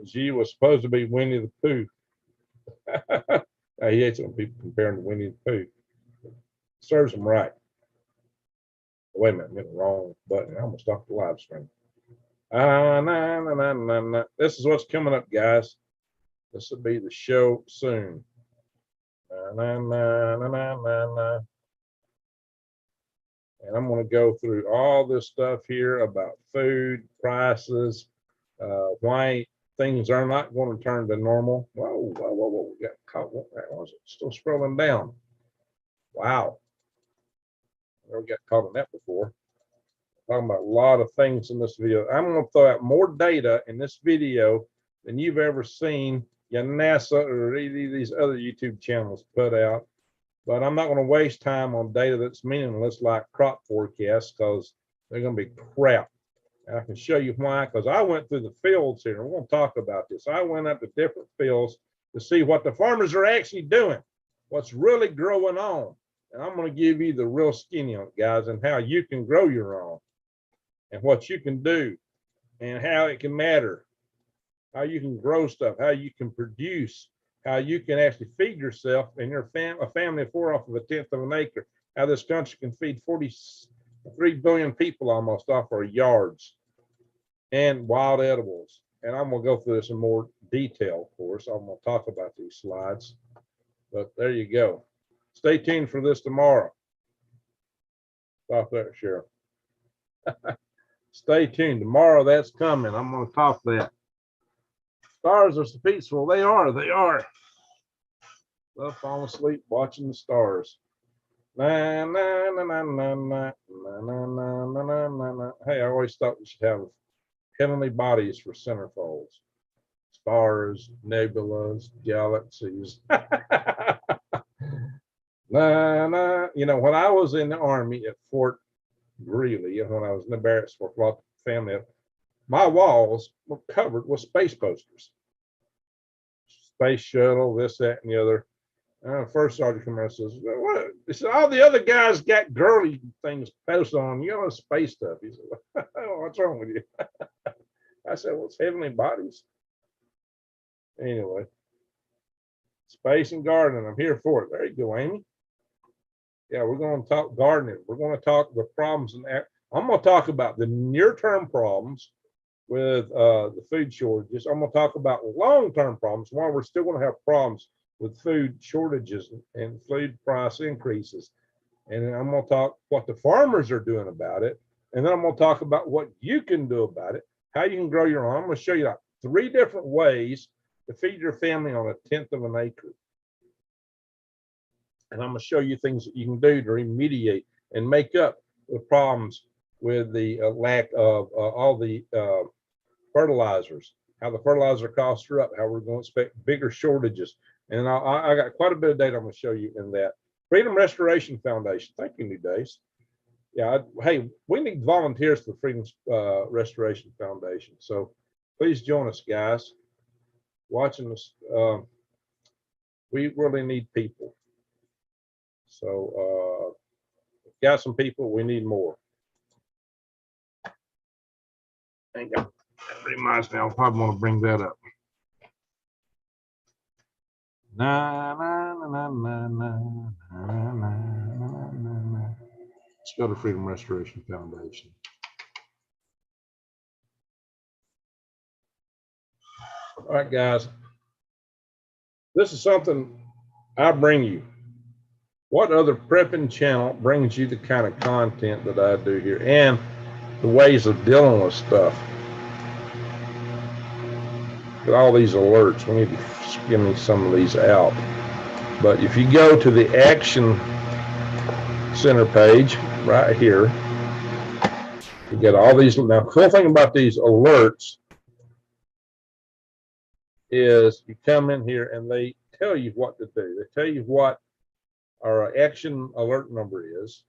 She was supposed to be Winnie the Pooh. He hates when people compare him to Winnie the Pooh. Serves him right. Wait a minute, I'm getting the wrong button. I'm gonna stop the live stream. This is what's coming up, guys. This will be the show soon. And I'm going to go through all this stuff here about food, prices, why things are not going to turn to normal. Whoa. We got caught. What was it? Still scrolling down. Wow. Never got caught on that before. Talking about a lot of things in this video. I'm going to throw out more data in this video than you've ever seen your NASA or these other YouTube channels put out. But I'm not going to waste time on data that's meaningless like crop forecasts because they're going to be crap. And I can show you why, because I went through the fields here. We're going to talk about this. I went up to different fields to see what the farmers are actually doing, what's really growing on. And I'm going to give you the real skinny on it, guys, and how you can grow your own and what you can do and how it can matter, how you can grow stuff, how you can produce, how you can actually feed yourself and your a family of 4 off of 1/10 of an acre, how this country can feed 43 billion people almost off our yards and wild edibles. And I'm going to go through this in more detail, of course. I'm going to talk about these slides, but there you go. Stay tuned for this tomorrow. Stop there, Cheryl. Stay tuned. Tomorrow that's coming. I'm going to talk that. Stars are so peaceful. They are. They are. Love falling asleep watching the stars. Na, na, na, na, na, na, na, na, na, na, na, na. Hey, I always thought we should have heavenly bodies for centerfolds. Stars, nebulas, galaxies. Nah, nah. You know, when I was in the Army at Fort Greely, when I was in the barracks for a family, my walls were covered with space posters. Space shuttle, this, that, and the other. First sergeant come out and says, "What?" He said, "All the other guys got girly things posted on. You know, space stuff." He said, "Oh, what's wrong with you?" I said, "Well, it's heavenly bodies." Anyway, space and gardening. I'm here for it. There you go, Amy. Yeah, we're going to talk gardening. We're going to talk the problems, and I'm going to talk about the near-term problems with the food shortages. I'm going to talk about long-term problems, why we're still going to have problems with food shortages and food price increases. And then I'm going to talk what the farmers are doing about it. And then I'm going to talk about what you can do about it, how you can grow your own. I'm going to show you like 3 different ways to feed your family on 1/10 of an acre. And I'm going to show you things that you can do to remediate and make up the problems with the lack of all the fertilizers, how the fertilizer costs are up, how we're going to expect bigger shortages. And I got quite a bit of data I'm going to show you in that. Freedom Restoration Foundation. Thank you, New Days. Yeah, hey, we need volunteers for the Freedom Restoration Foundation. So please join us, guys. Watching this, we really need people. So got some people, we need more. Thank you. That reminds me, I'll probably want to bring that up. Na, na, na, na, na, na, na, na, na. Let's go to Freedom Restoration Foundation. All right, guys. This is something I bring you. What other prepping channel brings you the kind of content that I do here and the ways of dealing with stuff? Get all these alerts. We need to give me some of these out. But if you go to the Action Center page right here, you get all these. Now, the cool thing about these alerts is you come in here and they tell you what to do. They tell you what our action alert number is,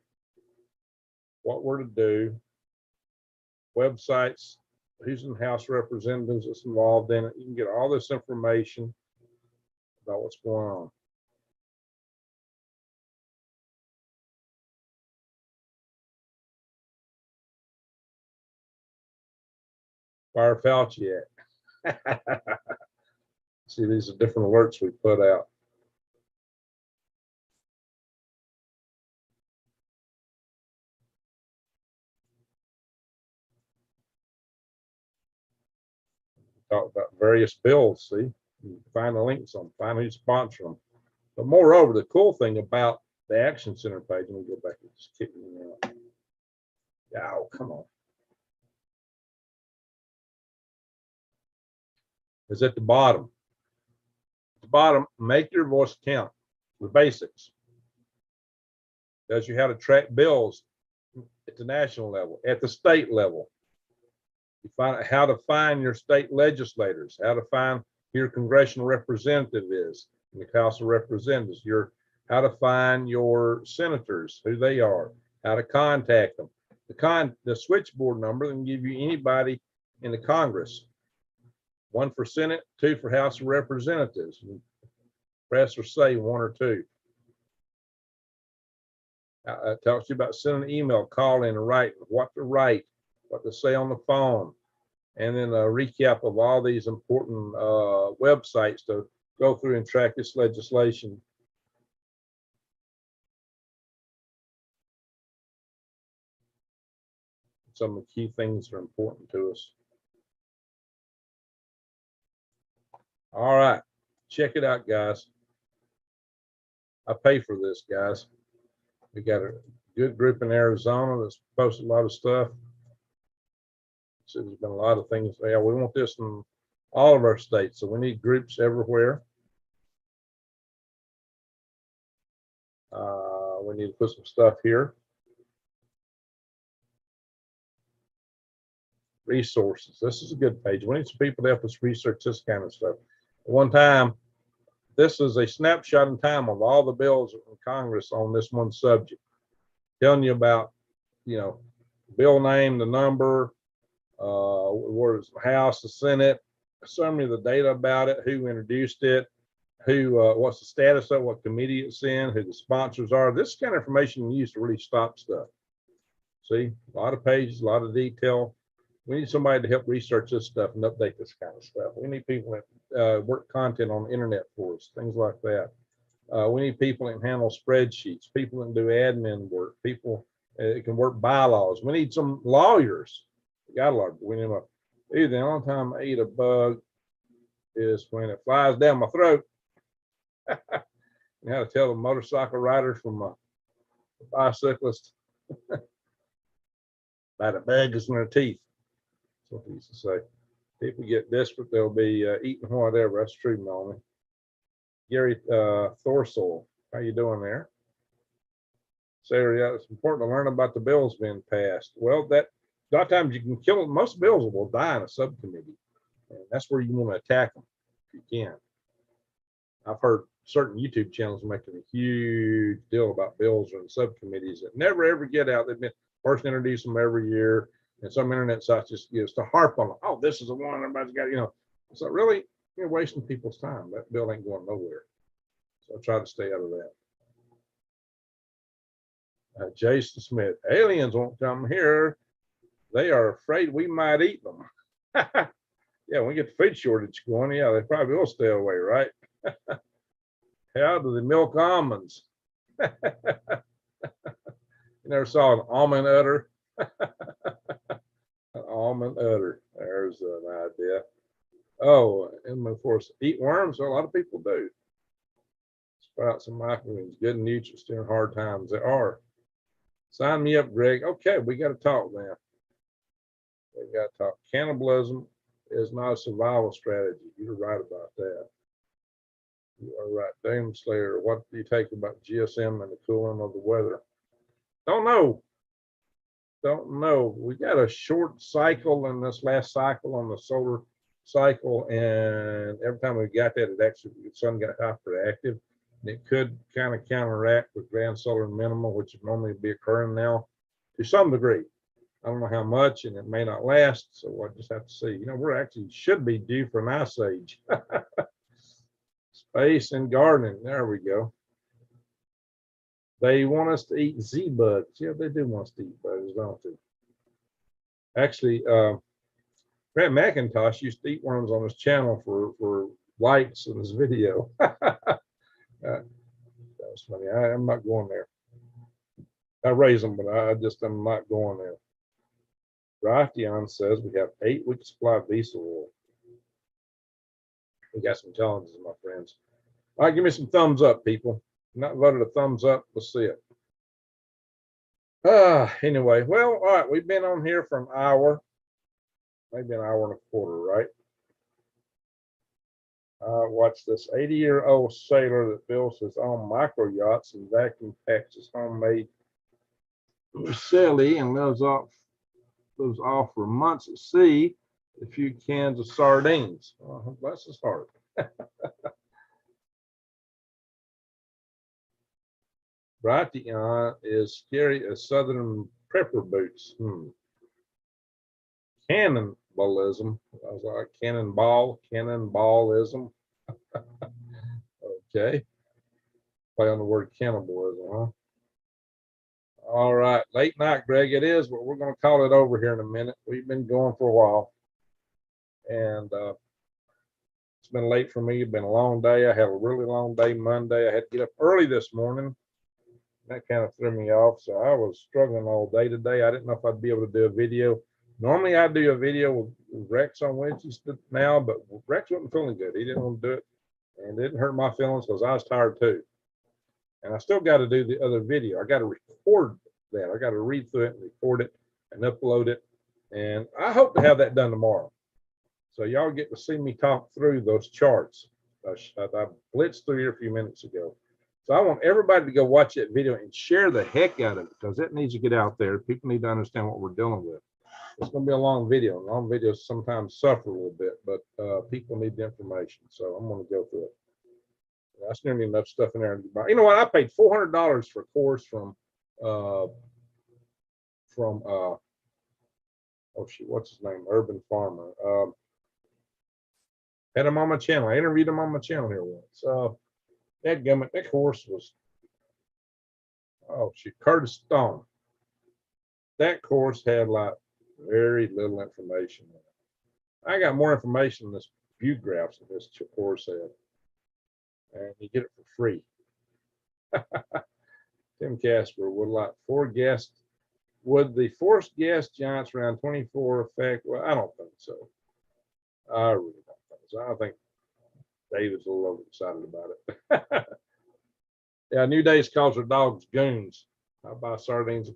what we're to do, websites, who's in House Representatives that's involved in it. You can get all this information about what's going on. Fire Fauci Act. See, these are different alerts we put out. Talk about various bills. See, you find the links on, find who's sponsoring them. But moreover, the cool thing about the Action Center page, let me go back and just kick me out. Oh, come on. Is at the bottom. At the bottom, make your voice count. The basics. Tells you how to track bills at the national level, at the state level. You find out how to find your state legislators, how to find who your congressional representative is in the House of Representatives, how to find your senators, who they are, how to contact them. The switchboard number can give you anybody in the Congress. 1 for Senate, 2 for House of Representatives. Press or say 1 or 2. It talks to you about sending an email, calling, and writing, what to write, what to say on the phone, and then a recap of all these important websites to go through and track this legislation. Some of the key things that are important to us. All right, check it out, guys. I pay for this, guys. We got a good group in Arizona that's posted a lot of stuff. So there's been a lot of things. Yeah, we want this in all of our states, so we need groups everywhere. We need to put some stuff here. Resources. This is a good page. We need some people to help us research this kind of stuff. One time, this is a snapshot in time of all the bills in Congress on this one subject, telling you about, you know, bill name, the number, where's the House, the Senate, summary of the data about it, who introduced it, who, what's the status of what committee it's in, who the sponsors are. This kind of information we use to really stop stuff. See, a lot of pages, a lot of detail. We need somebody to help research this stuff and update this kind of stuff. We need people that work content on the internet for us, things like that. We need people that can handle spreadsheets, people that can do admin work, people that can work bylaws. We need some lawyers. We got a lot. We need them. The only time I eat a bug is when it flies down my throat. You have to tell the motorcycle riders from a bicyclist about a bug is in their teeth. That's what they used to say. People get desperate, they'll be eating whatever. That's true, Melanie. Gary Thorsell, how you doing there? Sarah, yeah, it's important to learn about the bills being passed. Well, that a lot of times you can kill them. Most bills will die in a subcommittee. And that's where you want to attack them if you can. I've heard certain YouTube channels making a huge deal about bills or subcommittees that never ever get out. They've been first introduce them every year, and some internet sites just use to harp on them. Oh, this is the one everybody's got. You know, so really you're wasting people's time. That bill ain't going nowhere. So I try to stay out of that. Jason Smith, aliens won't come here. They are afraid we might eat them. Yeah, when we get the food shortage going, yeah, they probably will stay away, right? How do they milk almonds? You never saw an almond udder? An almond udder. There's an idea. Oh, and of course, eat worms. So a lot of people do. Sprouts and microgreens, good nutrients during hard times. They are. Sign me up, Greg. Okay, we got to talk now. We got to talk. Cannibalism is not a survival strategy. You're right about that. You are right. Demon Slayer, what do you take about GSM and the cooling of the weather? Don't know. Don't know. We got a short cycle in this last cycle on the solar cycle, and every time we got that, it actually the sun got hyperactive. And it could kind of counteract with grand solar minima, which would normally be occurring now to some degree. I don't know how much, and it may not last, so we'll just have to see. You know, we're actually should be due for an ice age. Space and gardening. There we go. They want us to eat Z-bugs. Yeah, they do want us to eat bugs, don't they? Actually, Grant McIntosh used to eat worms on his channel for likes in his video. That was funny. I'm not going there. I raise them, but I just am not going there. Raftion says we have 8 weeks supply of diesel oil. We got some challenges, my friends. All right, give me some thumbs up, people. Not voted a thumbs up. Let's see it. Anyway, well, all right. We've been on here for an hour, maybe an hour and a quarter, right? Watch this 80-year-old sailor that builds his own micro yachts and vacuum packs his homemade Shelly and lives off for months at sea, a few cans of sardines. Oh, bless his heart. Brighteon is scary as southern prepper boots. Cannonballism. I was like cannonballism. Okay. Play on the word cannibalism, huh? All right, late night, Greg. It is, but we're going to call it over here in a minute. We've been going for a while, and it's been late for me. It's been a long day. I had a really long day Monday. I had to get up early this morning. That kind of threw me off, so I was struggling all day today. I didn't know if I'd be able to do a video. Normally, I do a video with Rex on Wednesdays now, but Rex wasn't feeling good. He didn't want to do it, and it didn't hurt my feelings because I was tired too. And I still got to do the other video. I got to record that. I got to read through it and record it and upload it. And I hope to have that done tomorrow. So y'all get to see me talk through those charts. I blitzed through here a few minutes ago. So I want everybody to go watch that video and share the heck out of it because it needs to get out there. People need to understand what we're dealing with. It's going to be a long video. Long videos sometimes suffer a little bit, but people need the information. So I'm going to go through it. That's nearly enough stuff in there to buy. You know what? I paid $400 for a course from oh shoot, what's his name? Urban Farmer. Had him on my channel. I interviewed him on my channel here once. That course was, oh shoot, Curtis Stone. That course had like very little information in it. I got more information in this view graphs that this course had. And you get it for free. Tim Casper would like would the forced gas giants around 24 affect? Well, I don't think so. I really don't think so. I think David's a little overexcited about it. Yeah, New Days calls her dogs goons. I buy sardines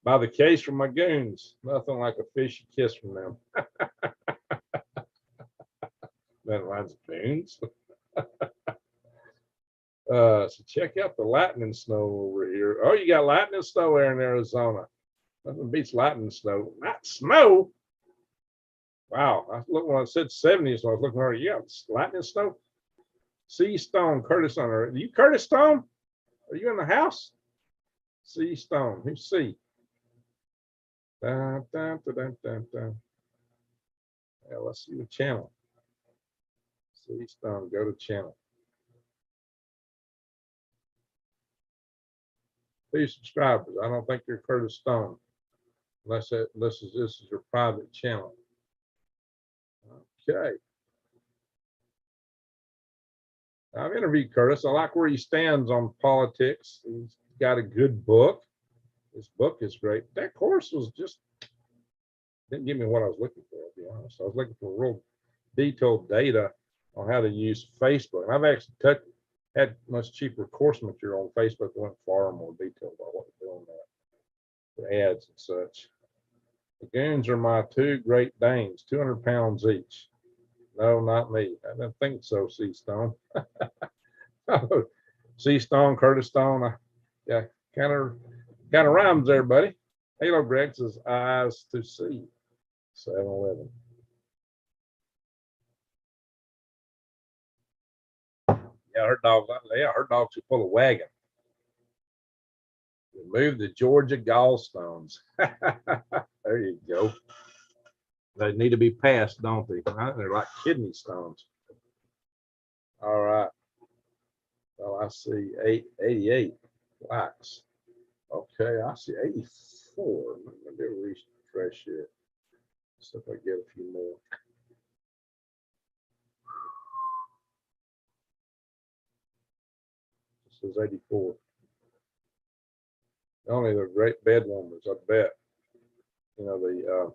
by the case from my goons. Nothing like a fishy kiss from them. That reminds of goons. So check out the lightning snow over here. Oh, you got lightning snow there in Arizona. Nothing beats lightning snow. Not snow. Wow. When I said 70s, so I was looking at her. Yeah, lightning snow. C Stone, Curtis on her. Are you Curtis Stone? Are you in the house? C Stone. Who's C? Dun, dun, dun, dun, dun, dun. Yeah, let's see the channel. C Stone, go to channel. 2 subscribers. I don't think you're Curtis Stone, unless this is your private channel. Okay. I've interviewed Curtis. I like where he stands on politics. He's got a good book. His book is great. That course was just didn't give me what I was looking for, to be honest. I was looking for real detailed data on how to use Facebook. And I've actually had much cheaper course material on Facebook that went far more detailed about what we're doing there, the ads and such. The goons are my 2 Great Danes, 200 pounds each. No, not me. I didn't think so, C Stone. C Stone, Curtis Stone. Yeah, kind of rhymes there, buddy. Halo Greg says eyes to see. 7-Eleven. Yeah, her dogs should pull a wagon. Remove the Georgia gallstones. There you go. They need to be passed, don't they? Right? They're like kidney stones. All right. Well, I see 88 likes. Okay, I see 84. I'm gonna refresh it. See if I get a few more. This is 84. Only the great bed warmers, I bet. You know, there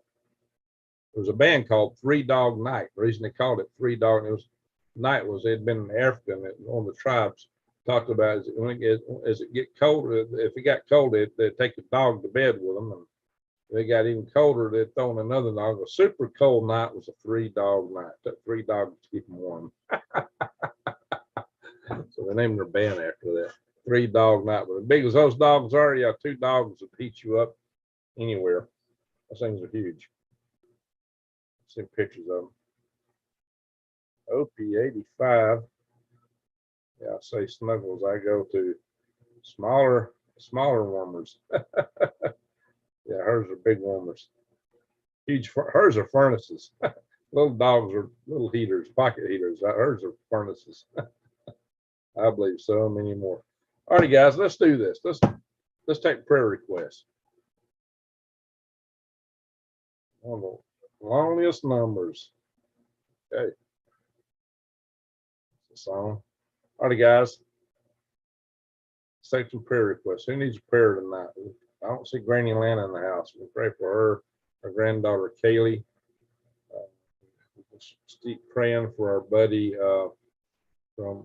was a band called 3 Dog Night. The reason they called it 3 Dog Night was they'd been in Africa, and one of the tribes talked about as it get colder, if it got cold, they'd take a dog to bed with them, and if they got even colder, they'd throw in another dog. A super cold night was a 3 Dog Night. Took 3 dogs to keep them warm. So they named their band after that. 3 Dog Night. But as big as those dogs are, yeah, 2 dogs will beat you up anywhere. Those things are huge. See pictures of them. OP85. Yeah, I say snuggles. I go to smaller warmers. Yeah, hers are big warmers. Huge. Hers are furnaces. Little dogs are little heaters, pocket heaters. Hers are furnaces. I believe so. Many more. All right, guys, let's do this. let's take prayer requests. One of the loneliest numbers. Okay. It's a song. All right, guys. Let's take some prayer requests. Who needs a prayer tonight? I don't see Granny Lana in the house. We pray for her, our granddaughter Kaylee. Let's keep praying for our buddy from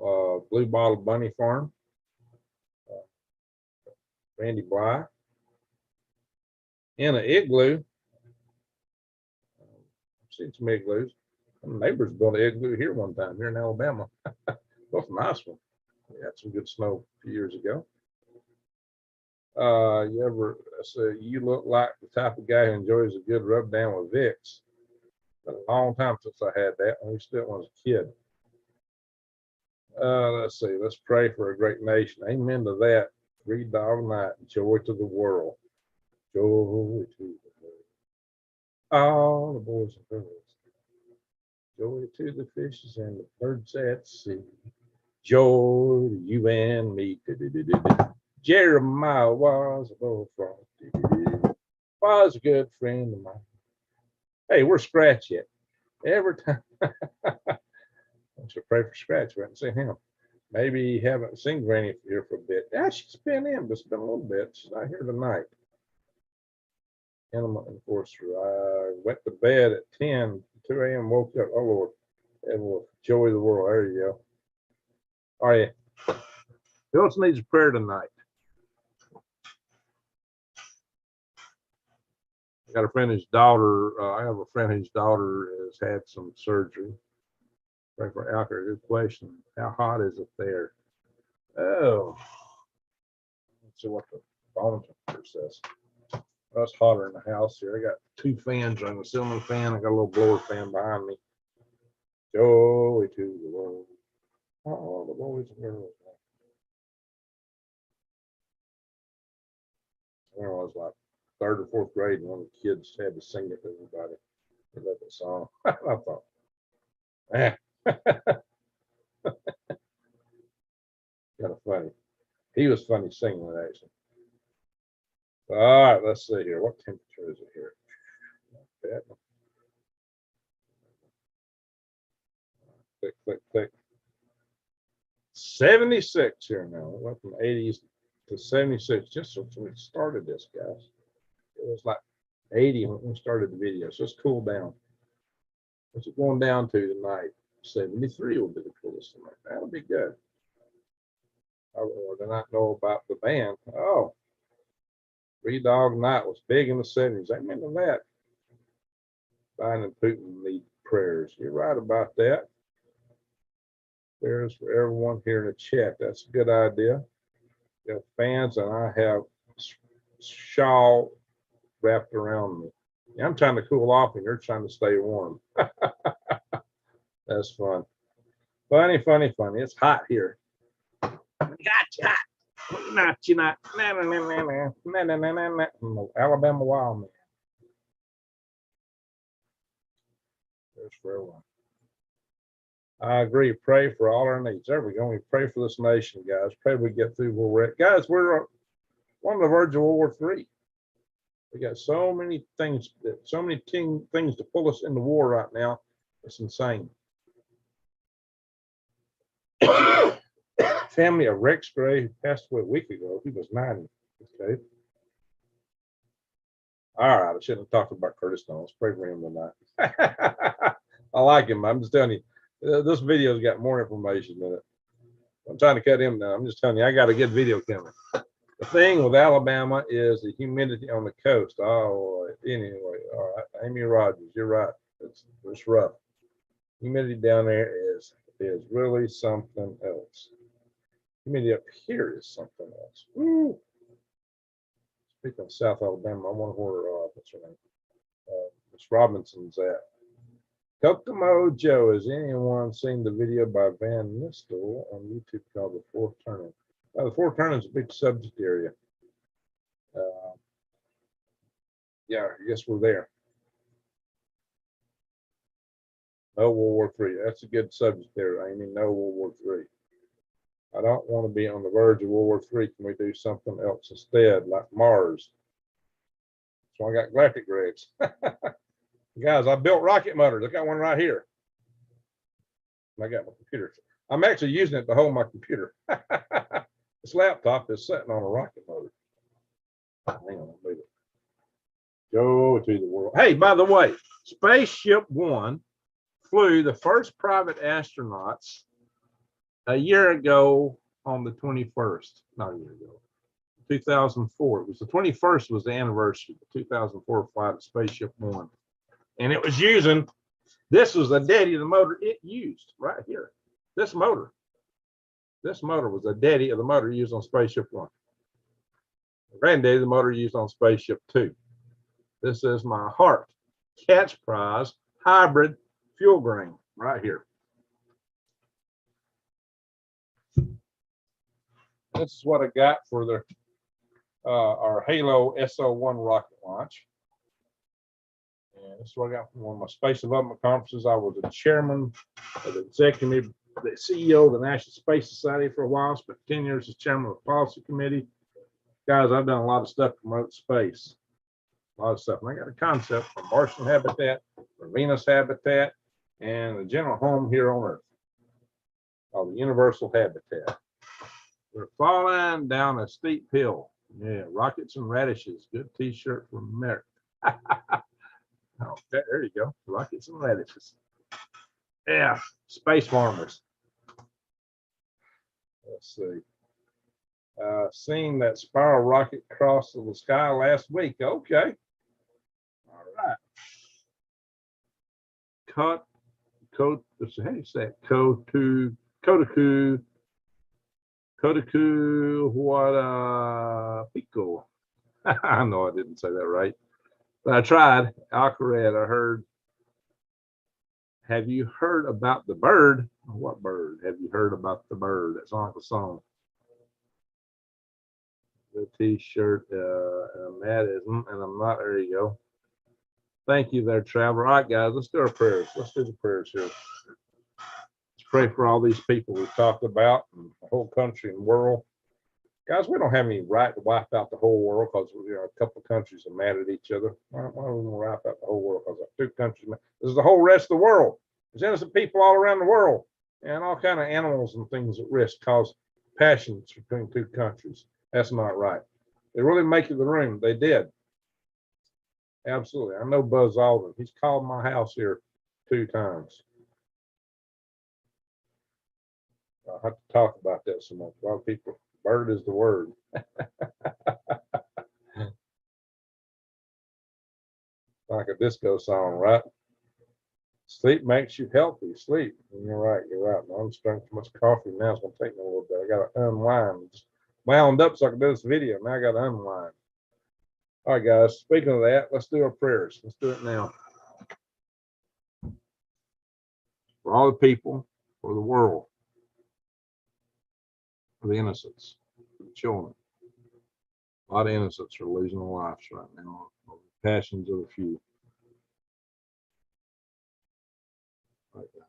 Blue Bottle Bunny Farm, Randy Bly. In an igloo. I've seen some igloos. My neighbors built an igloo here one time here in Alabama. That's a nice one. We had some good snow a few years ago. You look like the type of guy who enjoys a good rub down with Vicks. Been a long time since I had that, and we still was a kid. Let's see. Let's pray for a great nation. Amen to that. 3 Dog Night. Joy to the world. Joy to the world. All the boys and girls. Joy to the fishes and the birds at sea. Joy to you and me. Jeremiah was a bullfrog. Was a good friend of mine. Hey, we're Scratch yet. Every time. I should pray for Scratch. We haven't seen him. Maybe you haven't seen Granny here for a bit. Yeah, she's been in, but it's been a little bit. She's not here tonight. Animal enforcer. I went to bed at 2 a.m. Woke up. Oh, Lord. And we'll joy the world. There you go. All right. Who else needs a prayer tonight? I got a friend whose daughter, I have a friend whose daughter has had some surgery. Pray for Alka. Good question. How hot is it there? Oh. Let's see what the phone temperature says. Well, it's hotter in the house here. I got 2 fans running, a ceiling fan. I got a little blower fan behind me. Joy to the world. Oh, the boys and girls. I was like 3rd or 4th grade, and one of the kids had to sing it to everybody. They loved that song. I thought, man, kind of funny. He was funny singing it, actually. All right, let's see here. What temperature is it here? Click, click, click. 76 here now. It went from 80s to 76 just since we started this, guys. It was like 80 when we started the video, so it's cooled down. What's it going down to tonight? 73 will be the coolest tonight. That'll be good. I did not know about the band. Oh, 3 Dog Night was big in the 70s. I remember that. Biden and Putin need prayers. You're right about that. Prayers for everyone here in the chat. That's a good idea. You have fans, and I have shawl wrapped around me. Yeah, I'm trying to cool off, and you're trying to stay warm. That's fun. Funny, funny, funny. It's hot here. Gotcha. Not you not. Alabama wild man. There's for everyone. I agree. Pray for all our needs. There we go. We pray for this nation, guys. Pray we get through World War. Guys, we're on the verge of World War III. We got so many things, things to pull us into war right now. It's insane. Family of Rex Gray, who passed away a week ago. He was 90. Okay. All right. I shouldn't have talked about Curtis Stone. Let's pray for him tonight. I like him. I'm just telling you, this video's got more information in it. I'm trying to cut him down. I'm just telling you, I got a good video coming. The thing with Alabama is the humidity on the coast. Oh, anyway, all right. Amy Rogers, you're right. It's rough. Humidity down there is really something else. Humidity up here is something else. Woo. Speaking of South Alabama, I wonder where what's her name? Miss Robinson's at. Kokomo Joe, has anyone seen the video by Van Nistel on YouTube called The Fourth Turning? The Fourth Turning is a big subject area. Yeah, I guess we're there. No World War III. That's a good subject there. I mean, no World War III. I don't want to be on the verge of World War III. Can we do something else instead, like Mars? So I got graphic grids. Guys, I built rocket motors. I got one right here. I got my computer. I'm actually using it to hold my computer. This laptop is sitting on a rocket motor. Hang on, move it. Go to the world. Hey, by the way, Spaceship One flew the first private astronauts a year ago on the 21st. Not a year ago. 2004. It was the 21st was the anniversary of the 2004 flight of Spaceship One. And it was using, this was the daddy of the motor it used right here. This motor was the daddy of the motor used on Spaceship One. The granddaddy of the motor used on Spaceship Two. This is my Hart Catch Prize hybrid fuel grain right here. This is what I got for the our Halo SO1 rocket launch. And this is what I got from one of my space development conferences. I was the chairman of the executive, the CEO of the National Space Society for a while, spent 10 years as chairman of the policy committee. Guys, I've done a lot of stuff to promote space, a lot of stuff. And I got a concept for Martian habitat, for Venus habitat, and the general home here on Earth, called the universal habitat. We're falling down a steep hill. Yeah, rockets and radishes. Good t-shirt from America. Okay, there you go. Rockets and radishes. Yeah, space farmers. Let's see. Seen that spiral rocket cross the sky last week. Okay. All right. How do you say it? Kotaku, what pico. I know I didn't say that right, but I tried. Alcaraz, I heard. Have you heard about the bird? What bird? Have you heard about the bird? That's on the song. The t-shirt, and that isn't, and I'm not. There you go. Thank you there, Traveler. All right, guys, let's do our prayers. Let's do the prayers here. Let's pray for all these people we've talked about, and the whole country and world. Guys, we don't have any right to wipe out the whole world because a couple of countries are mad at each other. Why don't we wipe out the whole world? Because two countries. This is the whole rest of the world. There's innocent people all around the world, and all kind of animals and things at risk cause passions between two countries. That's not right. They really make it the room. They did. Absolutely. I know Buzz Aldrin. He's called my house here 2 times. I'll have to talk about that some more. A lot of people, bird is the word. Like a disco song, right? Sleep makes you healthy. Sleep. And you're right. You're right. I'm drinking too much coffee now. It's going to take me a little bit. I got to unwind. Just wound up so I can do this video. Now I got to unwind. All right, guys. Speaking of that, let's do our prayers. Let's do it now. For all the people, for the world, for the innocents, for the children. A lot of innocents are losing their lives right now. The passions of the few. All right, guys.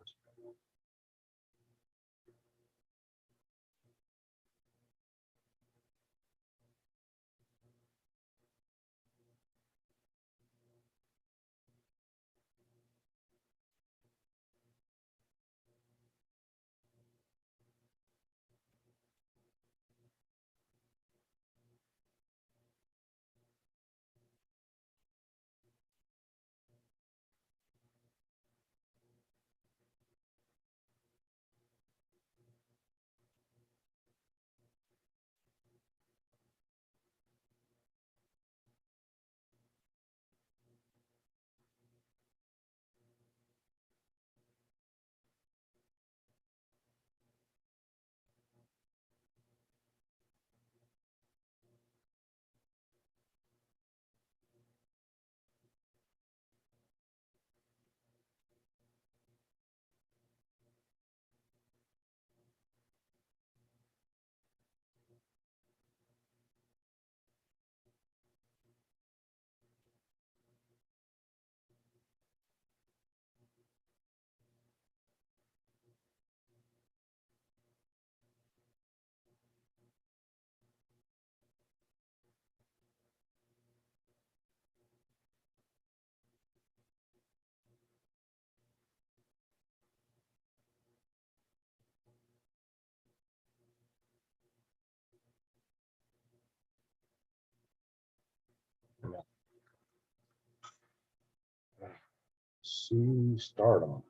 sea stardom.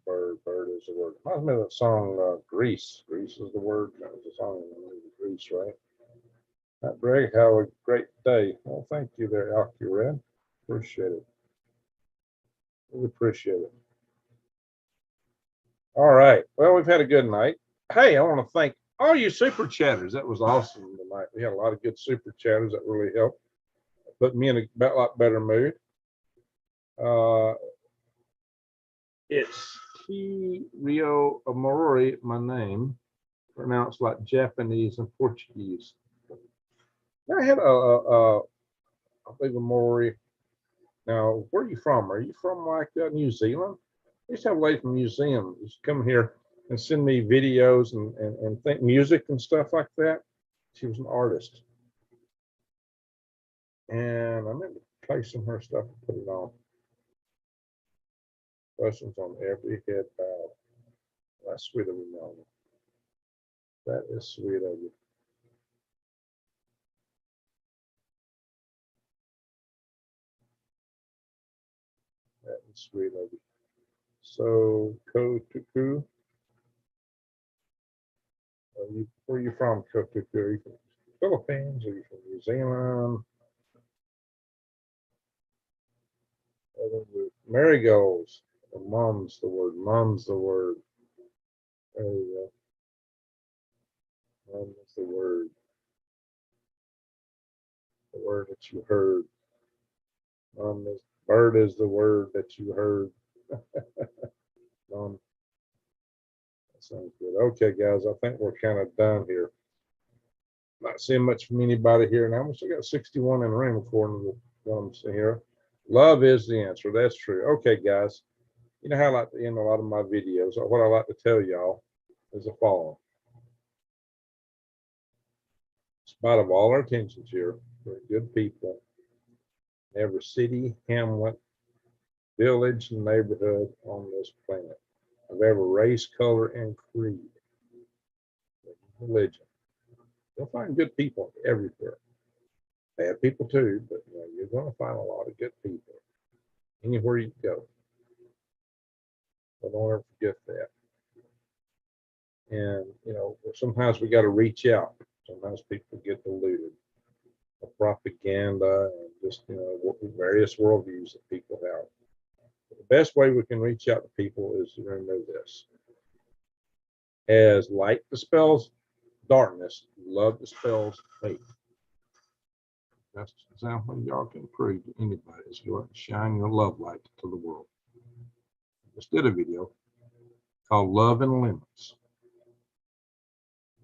Bird is the word. Reminds me of that song, Grease. Grease is the word. That was a song in the movie Grease, right? Greg, have a great day. Well, thank you there, Alcured. Appreciate it. We appreciate it. All right. Well, we've had a good night. Hey, I want to thank all you super chatters. That was awesome tonight. We had a lot of good super chatters that really helped. Put me in a lot better mood. It's T Rio Amori, my name, pronounced like Japanese and Portuguese. I had I believe Amori. Now, where are you from? Are you from like New Zealand? I used to have a lady from New Zealand who's come here and send me videos and think music and stuff like that. She was an artist. And I meant to play some of her stuff and put it on. Questions on every head bowed. That's sweet of you, Melanie. That is sweet of you. That is sweet of you. So, Kotuku. Where are you from, Kotuku? Are you from the Philippines? Are you from New Zealand? Marigolds. Mum's the word. Mum's the word. There you go. Mum is the word. The word that you heard. Bird is the word that you heard. That sounds good. Okay, guys, I think we're kind of done here. Not seeing much from anybody here now. We still got 61 in the room according to what I'm seeing here. Love is the answer. That's true. Okay, guys. You know how I like to end a lot of my videos. What I like to tell y'all is the following. In spite of all our attentions here, we're good people. Every city, hamlet, village, and neighborhood on this planet of every race, color, and creed, religion. You'll find good people everywhere. Bad people too, but you know, you're going to find a lot of good people anywhere you go. So don't ever forget that. And you know, sometimes we got to reach out. Sometimes people get deluded. Propaganda and just various worldviews that people have. But the best way we can reach out to people is to remember this: as light dispels darkness, love dispels hate. That's an example y'all can prove to anybody is go out and shine your love light to the world. I just did a video called Love and Limits.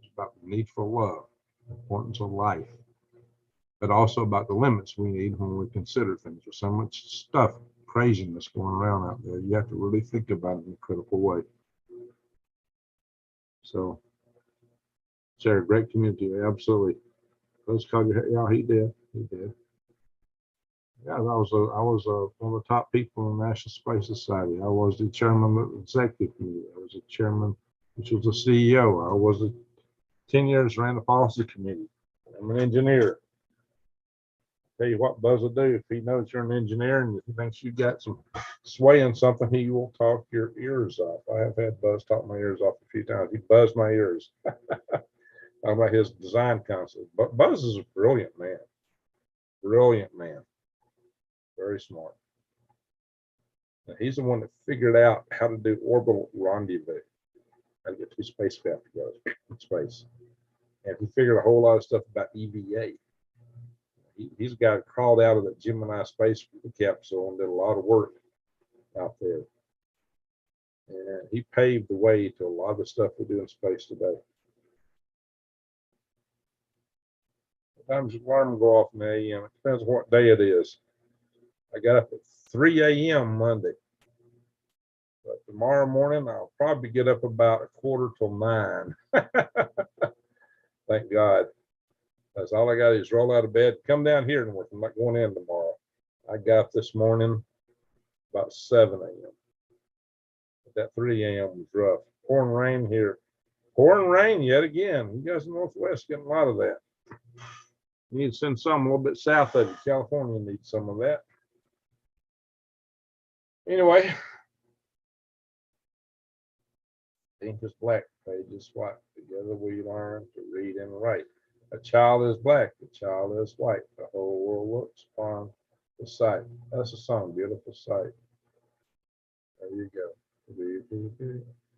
It's about the need for love, the importance of life, but also about the limits we need when we consider things. There's so much stuff, craziness going around out there. You have to really think about it in a critical way. So, Sarah, great community, absolutely. Let's call you. Yeah, he did. He did. Yeah, I was one of the top people in the National Space Society. I was the chairman of the executive committee. I was the chairman, which was the CEO. I was 10 years ran the policy committee. I'm an engineer. Tell you what Buzz will do if he knows you're an engineer and he thinks you got some sway in something, he will talk your ears off. I have had Buzz talk my ears off a few times. He buzzed my ears about his design concept. But Buzz is a brilliant man. Brilliant man. Very smart. Now, he's the one that figured out how to do orbital rendezvous. How to get two spacecraft to go in space. And he figured a whole lot of stuff about EVA. He's a guy that crawled out of the Gemini space capsule and did a lot of work out there. And he paved the way to a lot of the stuff we do in space today. Sometimes the alarm will go off in the AM. It depends on what day it is. I got up at 3 a.m. Monday. But tomorrow morning, I'll probably get up about 8:45 9. Thank God. That's all I got is roll out of bed, come down here and work. I'm not going in tomorrow. I got up this morning about 7 a.m. But that 3 a.m. was rough. Pouring rain here. Pouring rain yet again. You guys in the Northwest getting a lot of that. You need to send some a little bit south of you. California needs some of that. Anyway, ink is black, page is white. Together we learn to read and write. A child is black, a child is white. The whole world looks upon the sight. That's a song, beautiful sight. There you go.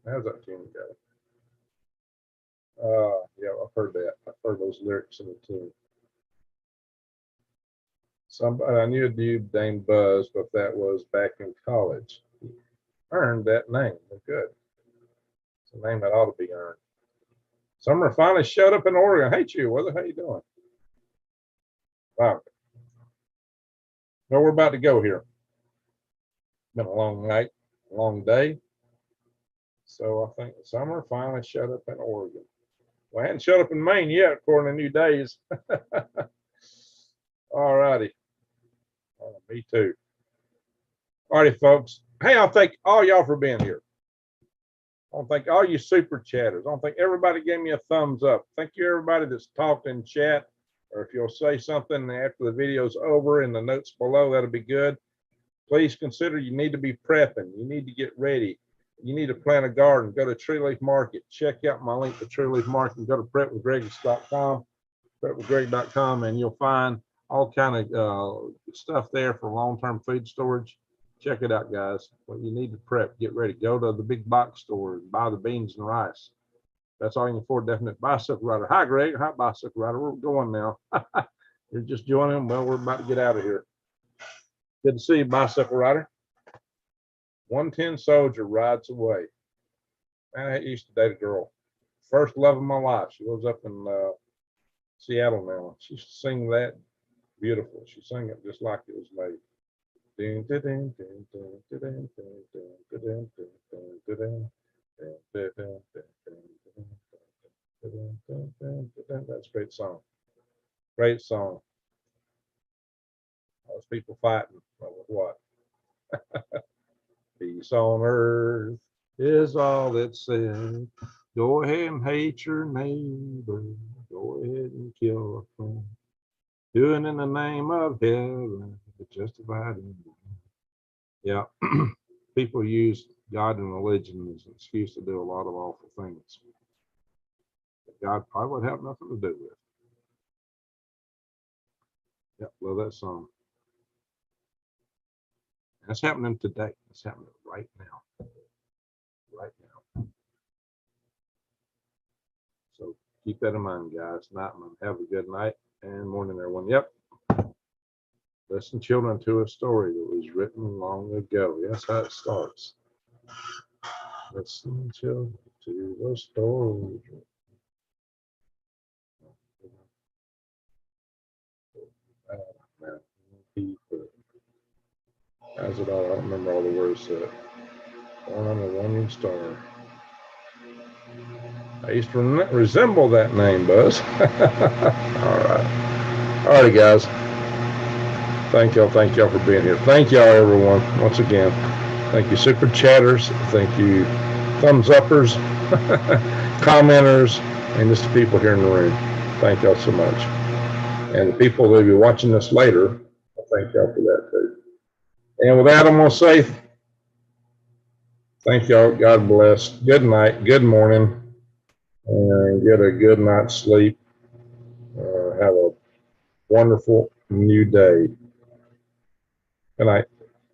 How's that tune go? Yeah, I've heard that. I've heard those lyrics in the tune. Somebody, I knew a dude named Buzz, but that was back in college. He earned that name. Good. It's a name that ought to be earned. Summer finally showed up in Oregon. Hey, you, Weather, how you doing? Wow. Well, we're about to go here. Been a long night, a long day. So I think summer finally showed up in Oregon. Well, I hadn't showed up in Maine yet, according to New Days. All righty. Me too. All righty, folks. Hey, I'll thank all y'all for being here. I want to thank all you super chatters. I want to thank everybody gave me a thumbs up. Thank you, everybody that's talked in chat. Or if you'll say something after the video's over in the notes below, that'll be good. Please consider you need to be prepping. You need to get ready. You need to plant a garden. Go to Tree Leaf Market. Check out my link to Tree Leaf Market. Go to prepwithgreg.com, prepwithgreg.com, and you'll find all kind of stuff there for long-term food storage. Check it out, guys. Well, you need to prep. Get ready. Go to the big box store and buy the beans and rice. That's all you can afford. Definite bicycle rider. Hi, Greg. Hi, bicycle rider. We're going now. You're just joining. Well, we're about to get out of here. Good to see you, bicycle rider. 110 soldier rides away. Man, I used to date a girl. First love of my life. She lives up in Seattle now. She used to sing that beautiful. She sang it just like it was made. That's a great song. Great song. Those people fighting. What? Peace on earth is all it said. Go ahead and hate your neighbor. Go ahead and kill a friend. Do it in the name of heaven. Justified in yeah. People use God and religion as an excuse to do a lot of awful things that God probably would have nothing to do with. Yep, love that song. That's happening today. It's happening right now. Right now. So keep that in mind, guys. Night, man. Have a good night and morning, everyone. Yep. Listen, children, to a story that was written long ago. That's how it starts. Listen, children, to a story. How's it all? I don't remember all the words to it. On a warning star. I used to resemble that name, Buzz. All right. All right, guys. Thank y'all for being here. Thank y'all, everyone, once again. Thank you, super chatters. Thank you, thumbs uppers, commenters, and just the people here in the room. Thank y'all so much. And the people that will be watching this later, I thank y'all for that too. And with that, I'm going to say thank y'all. God bless. Good night. Good morning. And get a good night's sleep. Have a wonderful new day. Good night.